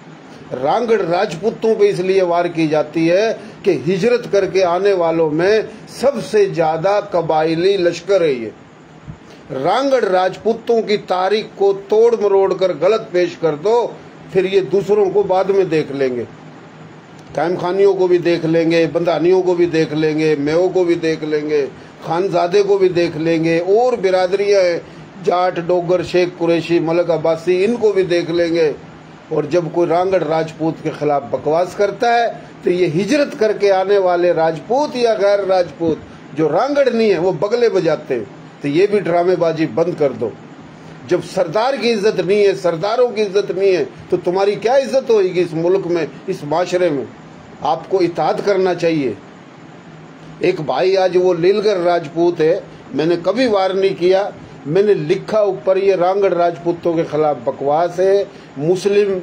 रांगड़ राजपूतों पे इसलिए वार की जाती है कि हिजरत करके आने वालों में सबसे ज्यादा कबाइली लश्कर है ये। रांगड़ राजपूतों की तारीख को तोड़ मरोड़ कर गलत पेश कर दो, फिर ये दूसरों को बाद में देख लेंगे, कायमखानियों को भी देख लेंगे, बंदानियों को भी देख लेंगे, मेओ को भी देख लेंगे, खानजादे को भी देख लेंगे, और बिरादरियां हैं, जाट, डोगर, शेख, कुरैशी, मलक अब्बासी, इनको भी देख लेंगे। और जब कोई रांगड़ राजपूत के खिलाफ बकवास करता है तो ये हिजरत करके आने वाले राजपूत या गैर राजपूत जो रांगड़ नहीं है वो बगले बजाते हैं। तो ये भी ड्रामेबाजी बंद कर दो। जब सरदार की इज्जत नहीं है, सरदारों की इज्जत नहीं है, तो तुम्हारी क्या इज्जत होगी इस मुल्क में, इस माशरे में? आपको इताअत करना चाहिए। एक भाई आज वो लीलगर राजपूत है, मैंने कभी वार नहीं किया, मैंने लिखा ऊपर ये रांगड़ राजपूतों के खिलाफ बकवास है, मुस्लिम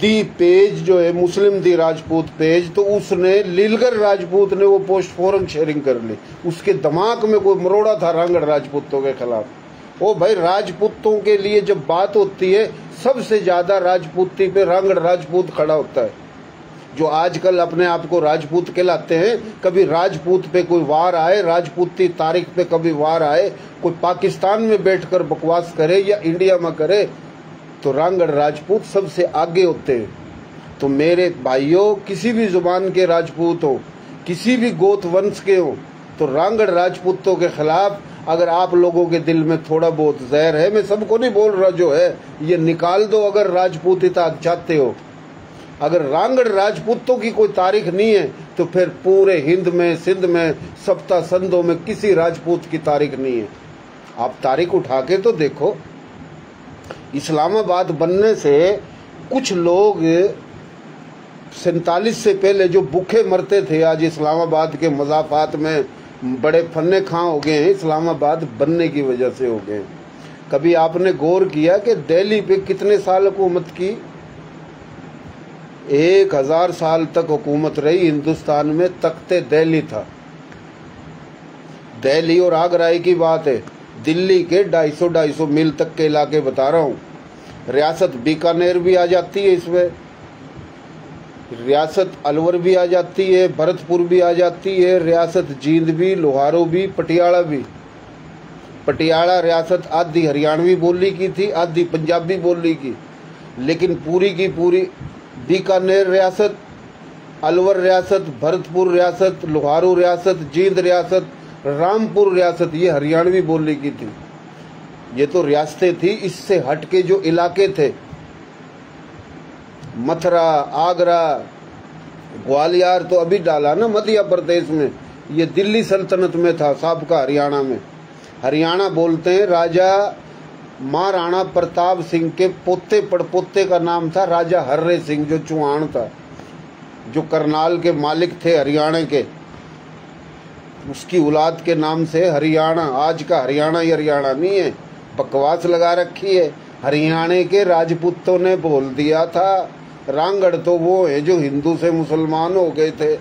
दी पेज जो है मुस्लिम दी राजपूत पेज, तो उसने लीलगर राजपूत ने वो पोस्ट फॉरम शेयरिंग कर ली। उसके दिमाग में कोई मरोड़ा था रांगड़ राजपूतों के खिलाफ। ओ भाई, राजपूतों के लिए जब बात होती है सबसे ज्यादा राजपूती पे रांगड़ राजपूत खड़ा होता है। जो आजकल अपने आप को राजपूत कहलाते हैं, कभी राजपूत पे कोई वार आए, राजपूती तारीख पे कभी वार आए, कोई पाकिस्तान में बैठकर बकवास करे या इंडिया में करे, तो रांगड़ राजपूत सबसे आगे होते हैं। तो मेरे भाइयों, किसी भी जुबान के राजपूत हो, किसी भी गोत वंश के हो, तो रांगड़ राजपूतों के खिलाफ अगर आप लोगों के दिल में थोड़ा बहुत जहर है, मैं सबको नहीं बोल रहा, जो है ये निकाल दो अगर राजपूतिता चाहते हो। अगर रांगड़ राजपूतों की कोई तारीख नहीं है तो फिर पूरे हिंद में, सिंध में, सप्ता संधों में किसी राजपूत की तारीख नहीं है। आप तारीख उठा के तो देखो। इस्लामाबाद बनने से कुछ लोग 47 से पहले जो भूखे मरते थे, आज इस्लामाबाद के मजाफात में बड़े फन्ने खां हो गए हैं, इस्लामाबाद बनने की वजह से हो गए। कभी आपने गौर किया कि दिल्ली पे कितने साल हुकूमत की? 1000 साल तक हुकूमत रही हिंदुस्तान में, तख्ते दिल्ली था। दिल्ली और आगरा की बात है, दिल्ली के 250 मील तक के इलाके बता रहा हूँ। रियासत बीकानेर भी आ जाती है इसमें, रियासत अलवर भी आ जाती है, भरतपुर भी आ जाती है, रियासत जींद भी, लोहारो भी, पटियाला भी। पटियाला रियासत आधी हरियाणवी बोली की थी, आधी पंजाबी बोली की, लेकिन पूरी की पूरी बीकानेर रियासत, अलवर रियासत, भरतपुर रियासत, लोहारू रियासत, जींद रियासत, रामपुर रियासत, ये हरियाणवी बोली की थी। ये तो रियासतें थी। इससे हटके जो इलाके थे, मथुरा, आगरा, ग्वालियर तो अभी डाला ना मध्य प्रदेश में, ये दिल्ली सल्तनत में था, साबका हरियाणा में। हरियाणा बोलते हैं, राजा महाराणा प्रताप सिंह के पोते पड़पोते का नाम था राजा हर्रे सिंह, जो चौहान था, जो करनाल के मालिक थे हरियाणा के, उसकी औलाद के नाम से हरियाणा। आज का हरियाणा ये हरियाणा नहीं है, बकवास लगा रखी है। हरियाणा के राजपूतों ने बोल दिया था, रांगड़ तो वो है जो हिंदू से मुसलमान हो गए थे।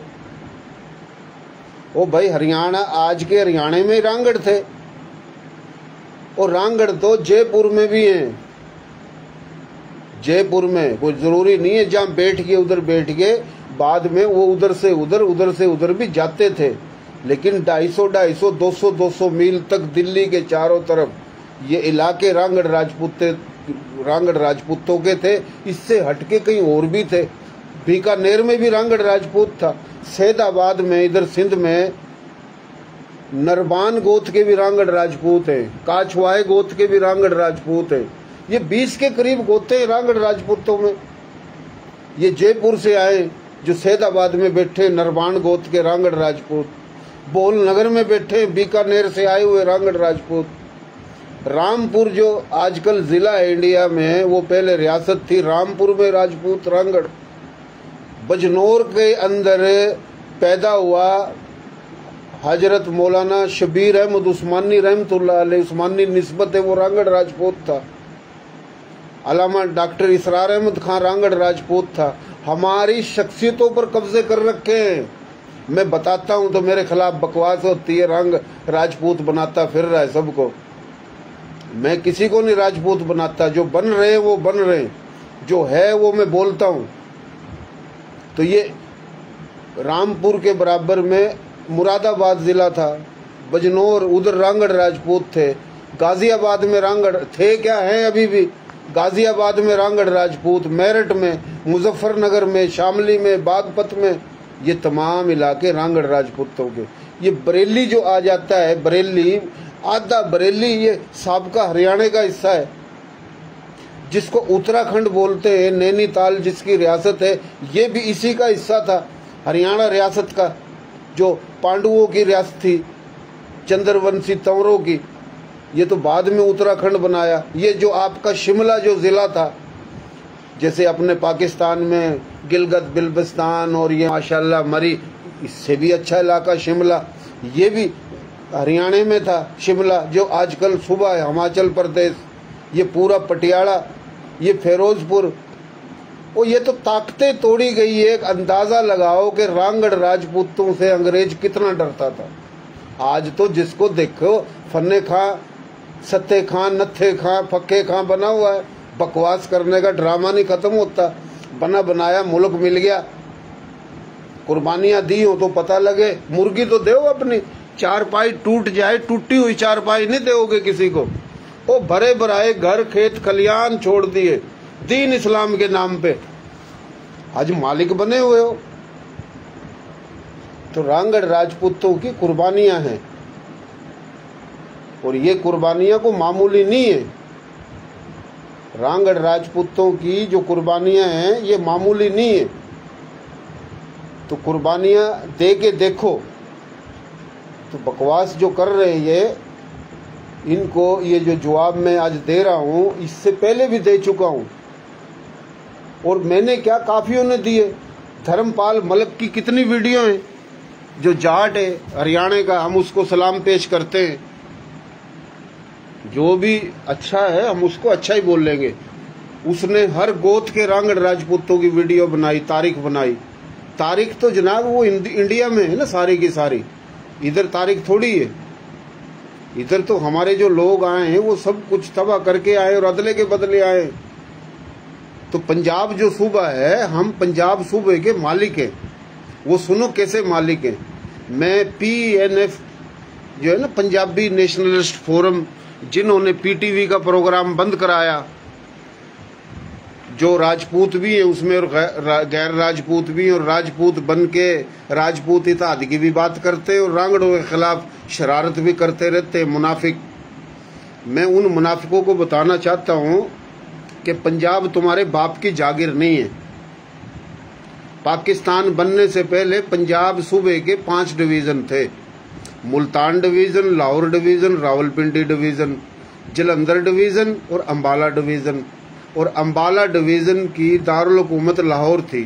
ओ भाई, हरियाणा, आज के हरियाणा में रांगड़ थे, और रांगड़ तो जयपुर में भी हैं। जयपुर में कोई जरूरी नहीं है जहां बैठ गए उधर बैठ गए, बाद में वो उधर से उधर भी जाते थे। लेकिन 250, 200 मील तक दिल्ली के चारों तरफ ये इलाके रांगड़ राजपूतों के थे। इससे हटके कहीं और भी थे। बीकानेर में भी रांगड़ राजपूत था। सैदाबाद में, इधर सिंध में, नरबान गोत के भी रांगड़ राजपूत हैं, काछवाए गोत के भी रांगड़ राजपूत हैं। ये 20 के करीब गोते हैं रांगड़ राजपूतों में। ये जयपुर से आए जो सैदाबाद में बैठे नरबान गोत के रांगड़ राजपूत, बोल नगर में बैठे बीकानेर से आए हुए रांगड़ राजपूत। रामपुर जो आजकल जिला है इंडिया में, वो पहले रियासत थी, रामपुर में राजपूत रांगड़। बजनौर के अंदर पैदा हुआ हजरत मौलाना शबीर अहमद उस्मानी रहमतुल्लाह अलैह, उस्मानी निस्बत है, वो रांगड़ राजपूत था। अलामा डॉक्टर इसरार अहमद खान रांगड़ राजपूत था। हमारी शख्सियतों पर कब्जे कर रखे हैं। मैं बताता हूं तो मेरे खिलाफ बकवास होती है, रंग राजपूत बनाता फिर रहा है सबको। मैं किसी को नहीं राजपूत बनाता, जो बन रहे हैं वो बन रहे हैं, जो है वो मैं बोलता हूं। तो ये रामपुर के बराबर में मुरादाबाद जिला था, बजनौर, उधर रांगड़ राजपूत थे। गाजियाबाद में रांगड़ थे, क्या हैं अभी भी, गाजियाबाद में रांगड़ राजपूत, मेरठ में, मुजफ्फरनगर में, शामली में, बागपत में, ये तमाम इलाके रांगड़ राजपूतों के। ये बरेली जो आ जाता है, बरेली, आधा बरेली ये साबका हरियाणा का हिस्सा है, जिसको उत्तराखंड बोलते हैं। नैनीताल जिसकी रियासत है, ये भी इसी का हिस्सा था, हरियाणा रियासत का, जो पांडवों की रियासत थी, चंद्रवंशी तंवरों की। ये तो बाद में उत्तराखंड बनाया। ये जो आपका शिमला जो जिला था, जैसे अपने पाकिस्तान में गिलगित बिल्तिस्तान और ये माशाल्लाह मरी, इससे भी अच्छा इलाका शिमला, ये भी हरियाणा में था। शिमला जो आजकल सूबा है हिमाचल प्रदेश, ये पूरा पटियाला, ये फिरोजपुर, और ये तो ताकतें तोड़ी गई है। एक अंदाजा लगाओ कि रांगड़ राजपूतों से अंग्रेज कितना डरता था। आज तो जिसको देखो फन्ने खां, सत्ते खां, नत्थे खां, फक्के खां बना हुआ है। बकवास करने का ड्रामा नहीं खत्म होता। बना बनाया मुल्क मिल गया। कुर्बानियां दी हो तो पता लगे। मुर्गी तो दो अपनी, चारपाई टूट जाए, टूटी हुई चारपाई नहीं दोगे किसी को। वो भरे भराए घर खेत खलियान छोड़ दिए दीन इस्लाम के नाम पे, आज मालिक बने हुए हो। तो रांगड़ राजपूतों की कुर्बानियां हैं और ये कुर्बानियां को मामूली नहीं है। रांगड़ राजपूतों की जो कुर्बानियां हैं ये मामूली नहीं है। तो कुर्बानियां दे के देखो। तो बकवास जो कर रहे हैं ये, इनको ये जो जवाब मैं आज दे रहा हूं इससे पहले भी दे चुका हूं और मैंने क्या काफियों ने दिए। धर्मपाल मलिक की कितनी वीडियो हैं। जो जाट है हरियाणा का, हम उसको सलाम पेश करते हैं। जो भी अच्छा है हम उसको अच्छा ही बोल लेंगे। उसने हर गोत के रांगड़ राजपूतों की वीडियो बनाई, तारीख बनाई। तारीख तो जनाब वो इंडिया में है ना सारी की सारी, इधर तारीख थोड़ी है। इधर तो हमारे जो लोग आए हैं वो सब कुछ तबाह करके आए और अदले के बदले आए। तो पंजाब जो सूबा है, हम पंजाब सूबे के मालिक हैं। वो सुनो कैसे मालिक हैं। मैं PNF जो है ना, पंजाबी नेशनलिस्ट फोरम, जिन्होंने PTV का प्रोग्राम बंद कराया, जो राजपूत भी है उसमें और गैर राजपूत भी, और राजपूत बन के राजपूत इत्तेहाद की भी बात करते और रांगड़ों के खिलाफ शरारत भी करते रहते मुनाफिक। मैं उन मुनाफिकों को बताना चाहता हूं कि पंजाब तुम्हारे बाप की जागीर नहीं है। पाकिस्तान बनने से पहले पंजाब सूबे के 5 डिवीजन थे। Multan division, Lahore division, Rawalpindi division, Jalandhar division और अंबाला डिवीजन। और अंबाला डिवीजन की दारुल हुकूमत लाहौर थी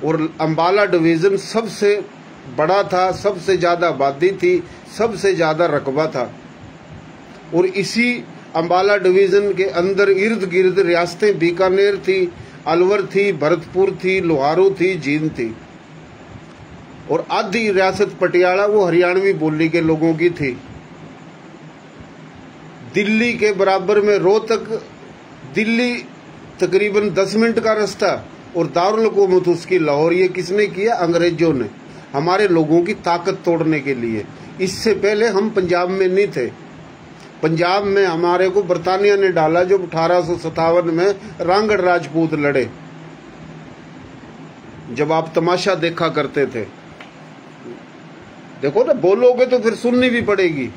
और अंबाला डिवीजन सबसे बड़ा था, सबसे ज्यादा आबादी थी, सबसे ज्यादा रकबा था। और इसी अंबाला डिवीजन के अंदर इर्द गिर्द रियासतें बीकानेर थी, अलवर थी, भरतपुर थी, लोहारू थी, जींद थी। और आधी रियासत पटियाला वो हरियाणवी बोली के लोगों की थी। दिल्ली के बराबर में रोहतक, दिल्ली तकरीबन 10 मिनट का रास्ता, और दारुल हुकूमत उसकी लाहौर। ये किसने किया? अंग्रेजों ने, हमारे लोगों की ताकत तोड़ने के लिए। इससे पहले हम पंजाब में नहीं थे। पंजाब में हमारे को बरतानिया ने डाला जब 1857 में रांगड़ राजपूत लड़े, जब आप तमाशा देखा करते थे। देखो ना, बोलोगे तो फिर सुननी भी पड़ेगी।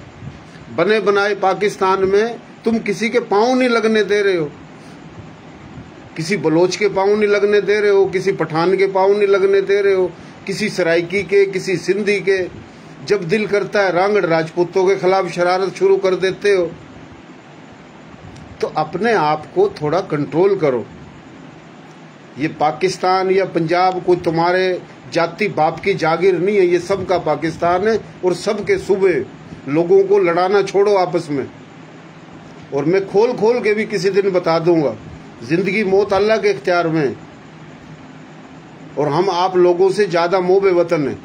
बने बनाए पाकिस्तान में तुम किसी के पांव नहीं लगने दे रहे हो, किसी बलोच के पांव नहीं लगने दे रहे हो, किसी पठान के पांव नहीं लगने दे रहे हो, किसी सराइकी के, किसी सिंधी के। जब दिल करता है रांगड़ राजपूतों के खिलाफ शरारत शुरू कर देते हो। तो अपने आप को थोड़ा कंट्रोल करो। ये पाकिस्तान या पंजाब कोई तुम्हारे जाति बाप की जागीर नहीं है, ये सबका पाकिस्तान है और सबके सूबे। लोगों को लड़ाना छोड़ो आपस में। और मैं खोल खोल के भी किसी दिन बता दूंगा, जिंदगी मौत अल्लाह के इख्तियार में है और हम आप लोगों से ज्यादा मोहबे वतन है।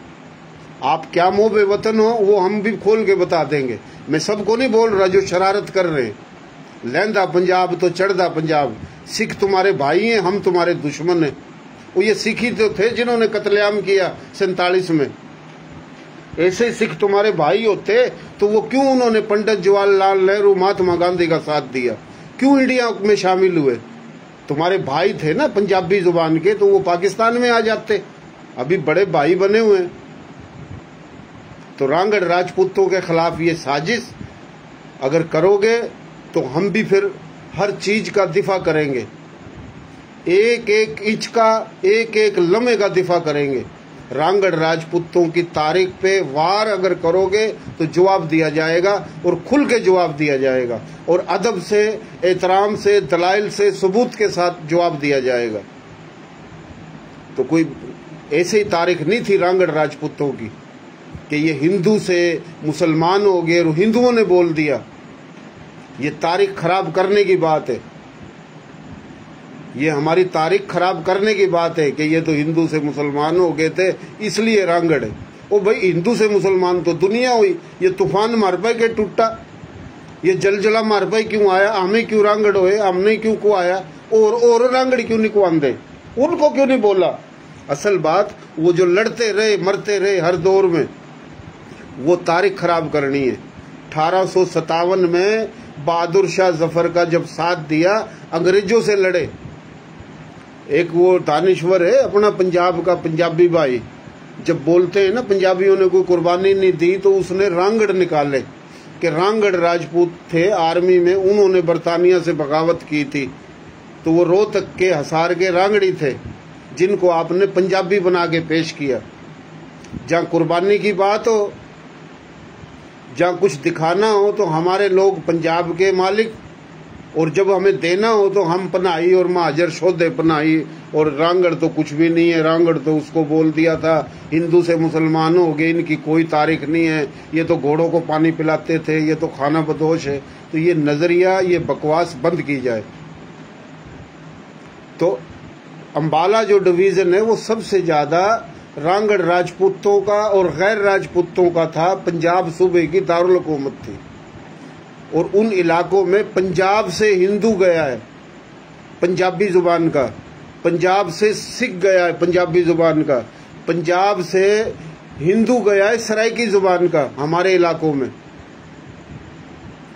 आप क्या मोहबे वतन हो वो हम भी खोल के बता देंगे। मैं सबको नहीं बोल रहा जो शरारत कर रहे हैं। लहंदा पंजाब तो चढ़दा पंजाब। सिख तुम्हारे भाई हैं, हम तुम्हारे दुश्मन हैं। वो ये सिख ही तो थे जिन्होंने कत्लेआम किया 47 में। ऐसे ही सिख तुम्हारे भाई होते तो वो क्यों उन्होंने पंडित जवाहरलाल नेहरू, महात्मा गांधी का साथ दिया? क्यों इंडिया में शामिल हुए? तुम्हारे भाई थे ना पंजाबी जुबान के, तो वो पाकिस्तान में आ जाते। अभी बड़े भाई बने हुए हैं। तो रांगड़ राजपूतों के खिलाफ ये साजिश अगर करोगे तो हम भी फिर हर चीज का दिफा करेंगे, एक एक इंच का, एक एक लम्हे का दिफा करेंगे। रांगड़ राजपूतों की तारीख पे वार अगर करोगे तो जवाब दिया जाएगा और खुल के जवाब दिया जाएगा और अदब से, एहतराम से, दलाइल से, सबूत के साथ जवाब दिया जाएगा। तो कोई ऐसे ही तारीख नहीं थी रांगड़ राजपूतों की कि ये हिंदू से मुसलमान हो गए और हिंदुओं ने बोल दिया। ये तारीख खराब करने की बात है। ये हमारी तारीख खराब करने की बात है कि ये तो हिंदू से मुसलमान हो गए थे इसलिए रांगड़ है। ओ भाई, हिंदू से मुसलमान तो दुनिया हुई। ये तूफान मार पाए के टूटा, ये जलजला मार पाए क्यों आया, हमें क्यों रांगड़ होए, हमने क्यों को आया, और रांगड़ क्यों नहीं को आंदे, उनको क्यों नहीं बोला। असल बात वो जो लड़ते रहे मरते रहे हर दौर में, वो तारीख खराब करनी है। 1857 में बहादुर शाह जफर का जब साथ दिया, अंग्रेजों से लड़े। एक वो दानिश्वर है अपना पंजाब का, पंजाबी भाई, जब बोलते हैं ना पंजाबियों ने कोई कुर्बानी नहीं दी, तो उसने रांगड़ निकाले कि रांगड़ राजपूत थे आर्मी में, उन्होंने बरतानिया से बगावत की थी। तो वो रोहतक के हसार के रांगड़ी थे जिनको आपने पंजाबी बना के पेश किया। जहाँ कुर्बानी की बात हो, जहाँ कुछ दिखाना हो, तो हमारे लोग पंजाब के मालिक, और जब हमें देना हो तो हम पनाही और महाजर शोधे पनाही, और रांगड़ तो कुछ भी नहीं है। रांगड़ तो उसको बोल दिया था हिंदू से मुसलमान हो गए, इनकी कोई तारीख नहीं है, ये तो घोड़ों को पानी पिलाते थे, ये तो खाना बदोश है। तो ये नजरिया, ये बकवास बंद की जाए। तो अंबाला जो डिवीजन है वो सबसे ज्यादा रांगड़ राजपूतों का और गैर राजपूतों का था। पंजाब सूबे की दारुल हुकूमत थी, और उन इलाकों में पंजाब से हिंदू गया है पंजाबी जुबान का, पंजाब से सिख गया है पंजाबी जुबान का, पंजाब से हिंदू गया है सराइकी जुबान का हमारे इलाकों में,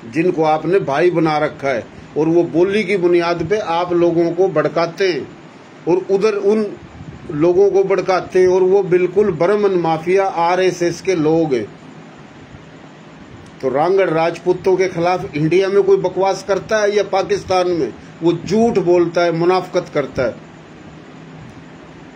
जिनको आपने भाई बना रखा है। और वो बोली की बुनियाद पे आप लोगों को भड़काते हैं और उधर उन लोगों को भड़काते हैं, और वो बिल्कुल ब्राह्मण माफिया RSS के लोग हैं। तो रांगड़ राजपूतों के खिलाफ इंडिया में कोई बकवास करता है या पाकिस्तान में, वो झूठ बोलता है, मुनाफकत करता है।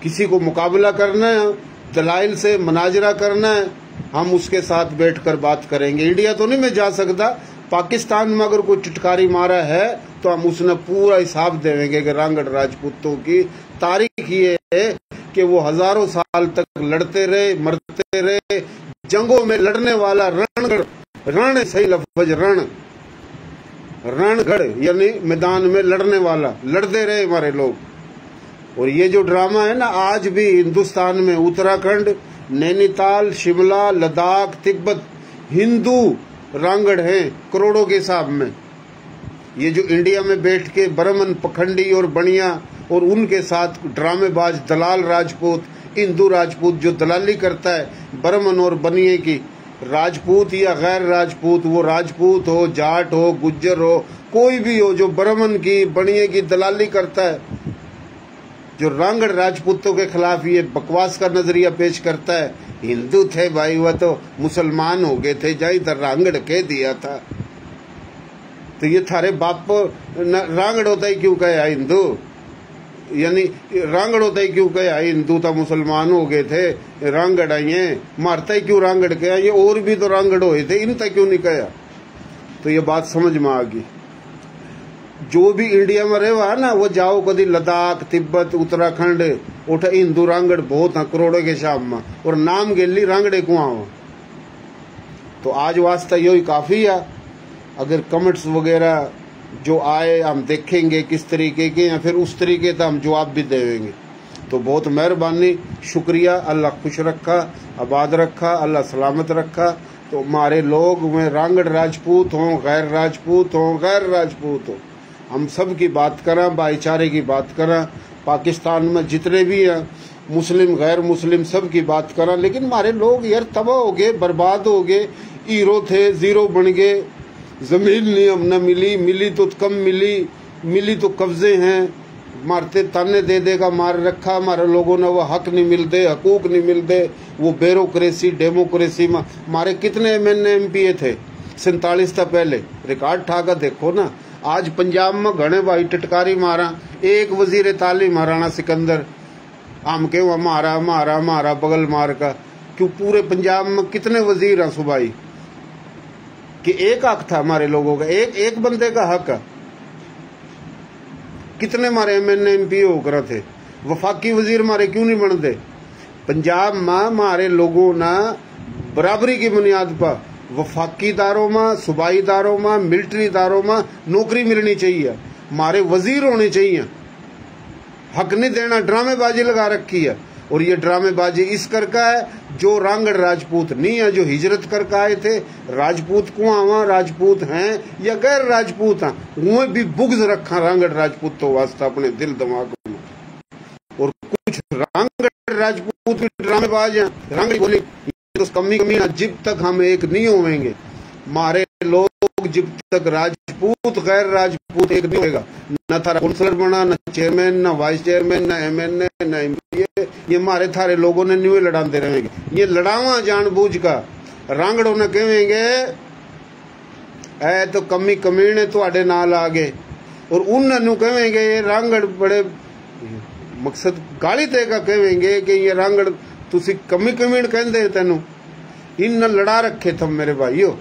किसी को मुकाबला करना है, दलाइल से मनाजरा करना है, हम उसके साथ बैठकर बात करेंगे। इंडिया तो नहीं मैं जा सकता, पाकिस्तान में अगर कोई टिटकारी मारा है तो हम उसने पूरा हिसाब देंगे कि रांगड़ राजपूतों की तारीख ये है कि वो हजारों साल तक लड़ते रहे मरते रहे, जंगों में लड़ने वाला रणगढ़, रण सही लफ्ज रणगढ़ यानी मैदान में लड़ने वाला, लड़ते रहे हमारे लोग। और ये जो ड्रामा है ना, आज भी हिंदुस्तान में उत्तराखंड, नैनीताल, शिमला, लद्दाख, तिब्बत हिंदू रांगड़ हैं करोड़ों के हिसाब में। ये जो इंडिया में बैठ के ब्राह्मण पखंडी और बनिया और उनके साथ ड्रामेबाज दलाल राजपूत, हिंदू राजपूत जो दलाली करता है ब्राह्मण और बनिए की, राजपूत या गैर राजपूत, वो राजपूत हो, जाट हो, गुज्जर हो, कोई भी हो, जो ब्राह्मण की बनिए की दलाली करता है, जो रांगड़ राजपूतों के खिलाफ ये बकवास का नजरिया पेश करता है, हिंदू थे भाई, वह तो मुसलमान हो गए थे, जाई तो रांगड़ कह दिया था। तो ये थारे बाप रांगड़ होता ही क्यों कहे हिंदू, यानी रांगड़ होता ही क्यों कहे हिंदू था मुसलमान हो गए थे, रांगड़ आइए मारता ही क्यों रांगड़ कहा, ये और भी तो रांगड़ हुए थे, इन तक क्यों नहीं कहा। तो ये बात समझ में आ गई। जो भी इंडिया में रहे हुआ ना, वो जाओ कभी लद्दाख, तिब्बत, उत्तराखंड, उठा हिंदू रांगड़ बहुत है करोड़ों के शाम में, और नाम गेली रांगड़े कुआ हो। तो आज वास्ता यही काफी है। अगर कमेंट्स वगैरह जो आए हम देखेंगे किस तरीके के, या फिर उस तरीके का हम जवाब भी देंगे। तो बहुत मेहरबानी, शुक्रिया। अल्लाह खुश रखा, आबाद रखा, अल्लाह सलामत रखा। तो हमारे लोग में रांगड़ राजपूत हों, गैर राजपूत हों, गैर राजपूत हो, हम सब की बात करें, भाईचारे की बात करें। पाकिस्तान में जितने भी हैं मुस्लिम गैर मुस्लिम सब की बात करें। लेकिन हमारे लोग यार तबाह हो गए, बर्बाद हो गए, हीरो थे जीरो बन गए। जमीन नहीं हमने मिली, मिली तो कम मिली, मिली तो कब्जे हैं, मारते ताने दे देगा मार रखा हमारे लोगों ने, वो हक नहीं मिलते, हकूक नहीं मिलते, वो ब्यूरोक्रेसी डेमोक्रेसी में। हमारे कितने MNA MPA थे 47 था पहले, रिकॉर्ड ठाका देखो ना। आज पंजाब में घने भाई टिटकारी मारा, एक वजीर तालीम महाराणा सिकंदर, हम के मारा मारा मारा बगल मार का। क्यों पूरे पंजाब में कितने वजीर हैं सुबाई, कि एक हक था हमारे लोगों का, एक बंदे का हक है। कितने हमारे MNA MPA होकर थे, वफाकी वजीर हमारे क्यों नहीं बनते। पंजाब में हमारे लोगों ने बराबरी की बुनियाद पर वफाकी दारों में, सूबाई दारों में, मिलिट्री दारों में नौकरी मिलनी चाहिए, हमारे वजीर होने चाहिए। हक नहीं देना, ड्रामेबाजी लगा रखी है। और ये ड्रामेबाजी इस करका है जो रांगड़ राजपूत नहीं है, जो हिजरत करके आए थे राजपूत को आवा, राजपूत हैं या गैर राजपूत हैं, वो भी बुग्ज रखा रांगड़ राजपूत तो वास्ता अपने दिल दिमाग में। और कुछ रांगड़ राजपूत भी ड्रामेबाज हैं। रांगड़ी बोली तो कमी कमी ना, जब तक हम एक नहीं होंगे मारे लोग, जब तक राजपूत गैर राजपूत एक नहीं होगा, न थारा काउंसलर बना, न चेयरमैन, न वाइस चेयरमैन, न एमएनए, न एमपीए, ये मारे थारे लोगों ने न्यू लड़ाते रहेंगे। ये लड़ावा जानबूझ का। रांगड़ों ने कहेंगे ऐ तो कमी कमीने तुहाडे नाल आ गए, और उन्होंने कहेंगे ये रांगड़ बड़े मकसद गाली देगा, कहेंगे कि ये रांगड़ तुसी कमी कमीण कहते तेनू। इन लड़ा रखे थे मेरे भाइयों।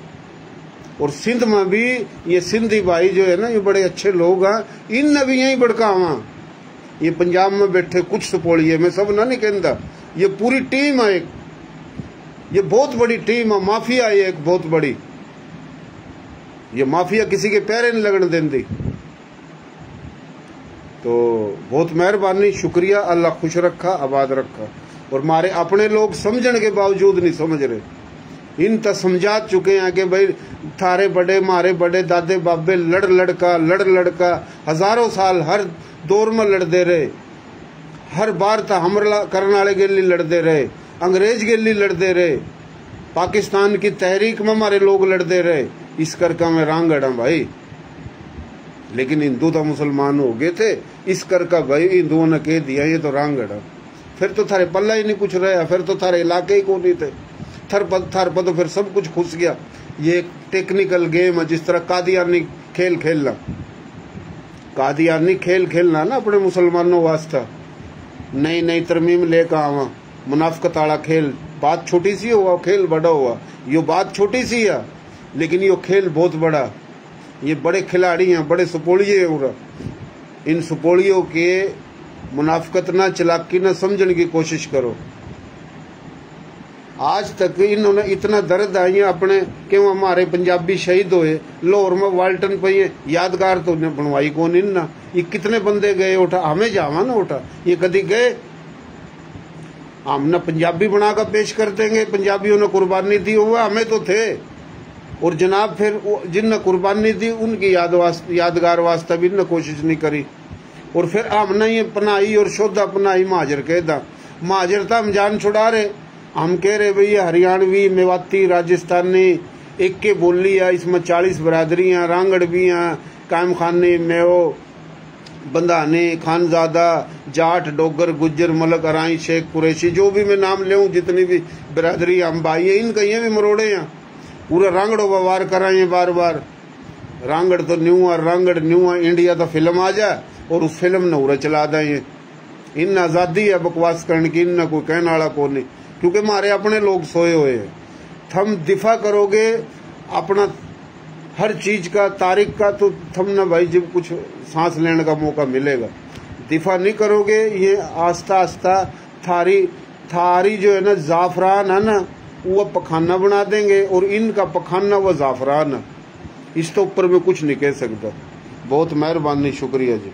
और सिंध में भी ये सिंधी भाई जो है ना, ये बड़े अच्छे लोग हैं, इन भी यही भड़कावा। ये पंजाब में बैठे कुछ सपोलिए, मैं सब ना नहीं कहता, ये पूरी टीम है एक, ये बहुत बड़ी टीम है, माफिया है एक बहुत बड़ी। ये माफिया किसी के पैरे नहीं लगने देती। तो बहुत मेहरबानी, शुक्रिया, अल्लाह खुश रखा, आबाद रखा। और मारे अपने लोग समझने के बावजूद नहीं समझ रहे। इन तो समझा चुके हैं कि भाई थारे बड़े मारे बड़े दादे बाबे लड़ लड़का हजारों साल हर दौर में लड़ते रहे, हर बार तो हमला करने वाले के लिए लड़ते रहे, अंग्रेज के लिए लड़ते रहे, पाकिस्तान की तहरीक में हमारे लोग लड़ते रहे। इस करका मैं रांगड़ हूं भाई। लेकिन हिंदू तो मुसलमान हो गए थे, इस करका भाई हिंदुओं ने कह दिया ये तो रांगड़ है। फिर तो थारे पल्ला ही नहीं कुछ रहा, फिर तो थारे इलाके ही को नहीं थे, थार पर तो फिर सब कुछ खुस गया। ये एक टेक्निकल गेम है, जिस तरह कादियानी खेल खेलना, कादियानी खेल खेलना ना अपने मुसलमानों वास्ता, नई नई तरमीम लेकर आवा, मुनाफकत वाला खेल। बात छोटी सी हुआ, खेल बड़ा हुआ। यो बात छोटी सी है, लेकिन यो खेल बहुत बड़ा। ये बड़े खिलाड़ी हैं, बड़े सुपोलिये हैं। इन सुपोलियों के मुनाफकत ना, चलाकी ना समझने की कोशिश करो। आज तक इन्होंने इतना दर्द आई अपने कि वो हमारे पंजाबी शहीद हुए लाहौर में वाल्टन पे, यादगार तो उन्हें बनवाई कौन इन्ना। ये कितने बंदे गए उठा, हमें जावा ना उठा, ये कभी गए? हम ना पंजाबी बनाकर पेश कर देंगे, पंजाबियों ने कुर्बानी दी हुआ, हमें तो थे। और जनाब फिर जिनने कुर्बानी दी उनकी यादगार वास्ता भी इन्हें कोशिश नहीं करी। और फिर हमने ये अपनाई और शुद्ध अपनाई महाजर कहदा। महाजर तो हम जान छुड़ा रहे, हम कह रहे भैया हरियाणवी, मेवाती, राजस्थानी एक के बोली है, इसमें 40 बरादरियाँ, रांगड़ भी हैं, कायम खानी, मेओ, बंधाने, खानजादा, जाट, डोगर, गुज्जर, मलक, अराई, शेख, कुरैशी, जो भी मैं नाम ले जितनी भी बरादरी हम भाई है, इनका ये भी मरोड़े हैं। पूरा रांगड़ों का वार कराए बार बार। रांगड़ तो न्यू है, रांगड़ न्यू है, इंडिया तो फिल्म आ जाए और उस फिल्म ने उरा चला दें। इन आज़ादी है बकवास करने की, इन कोई कहने वाला को नहीं, क्योंकि हमारे अपने लोग सोए हुए हैं। थम दिफा करोगे अपना हर चीज का, तारीख का, तो थम ना भाई जब कुछ सांस लेने का मौका मिलेगा। दिफा नहीं करोगे, ये आस्ता आस्ता थारी जो है ना जाफरान है ना, वो पखाना बना देंगे, और इनका पखाना वो जाफरान है। इस तो ऊपर में कुछ नहीं कह सकता। बहुत मेहरबानी, शुक्रिया जी।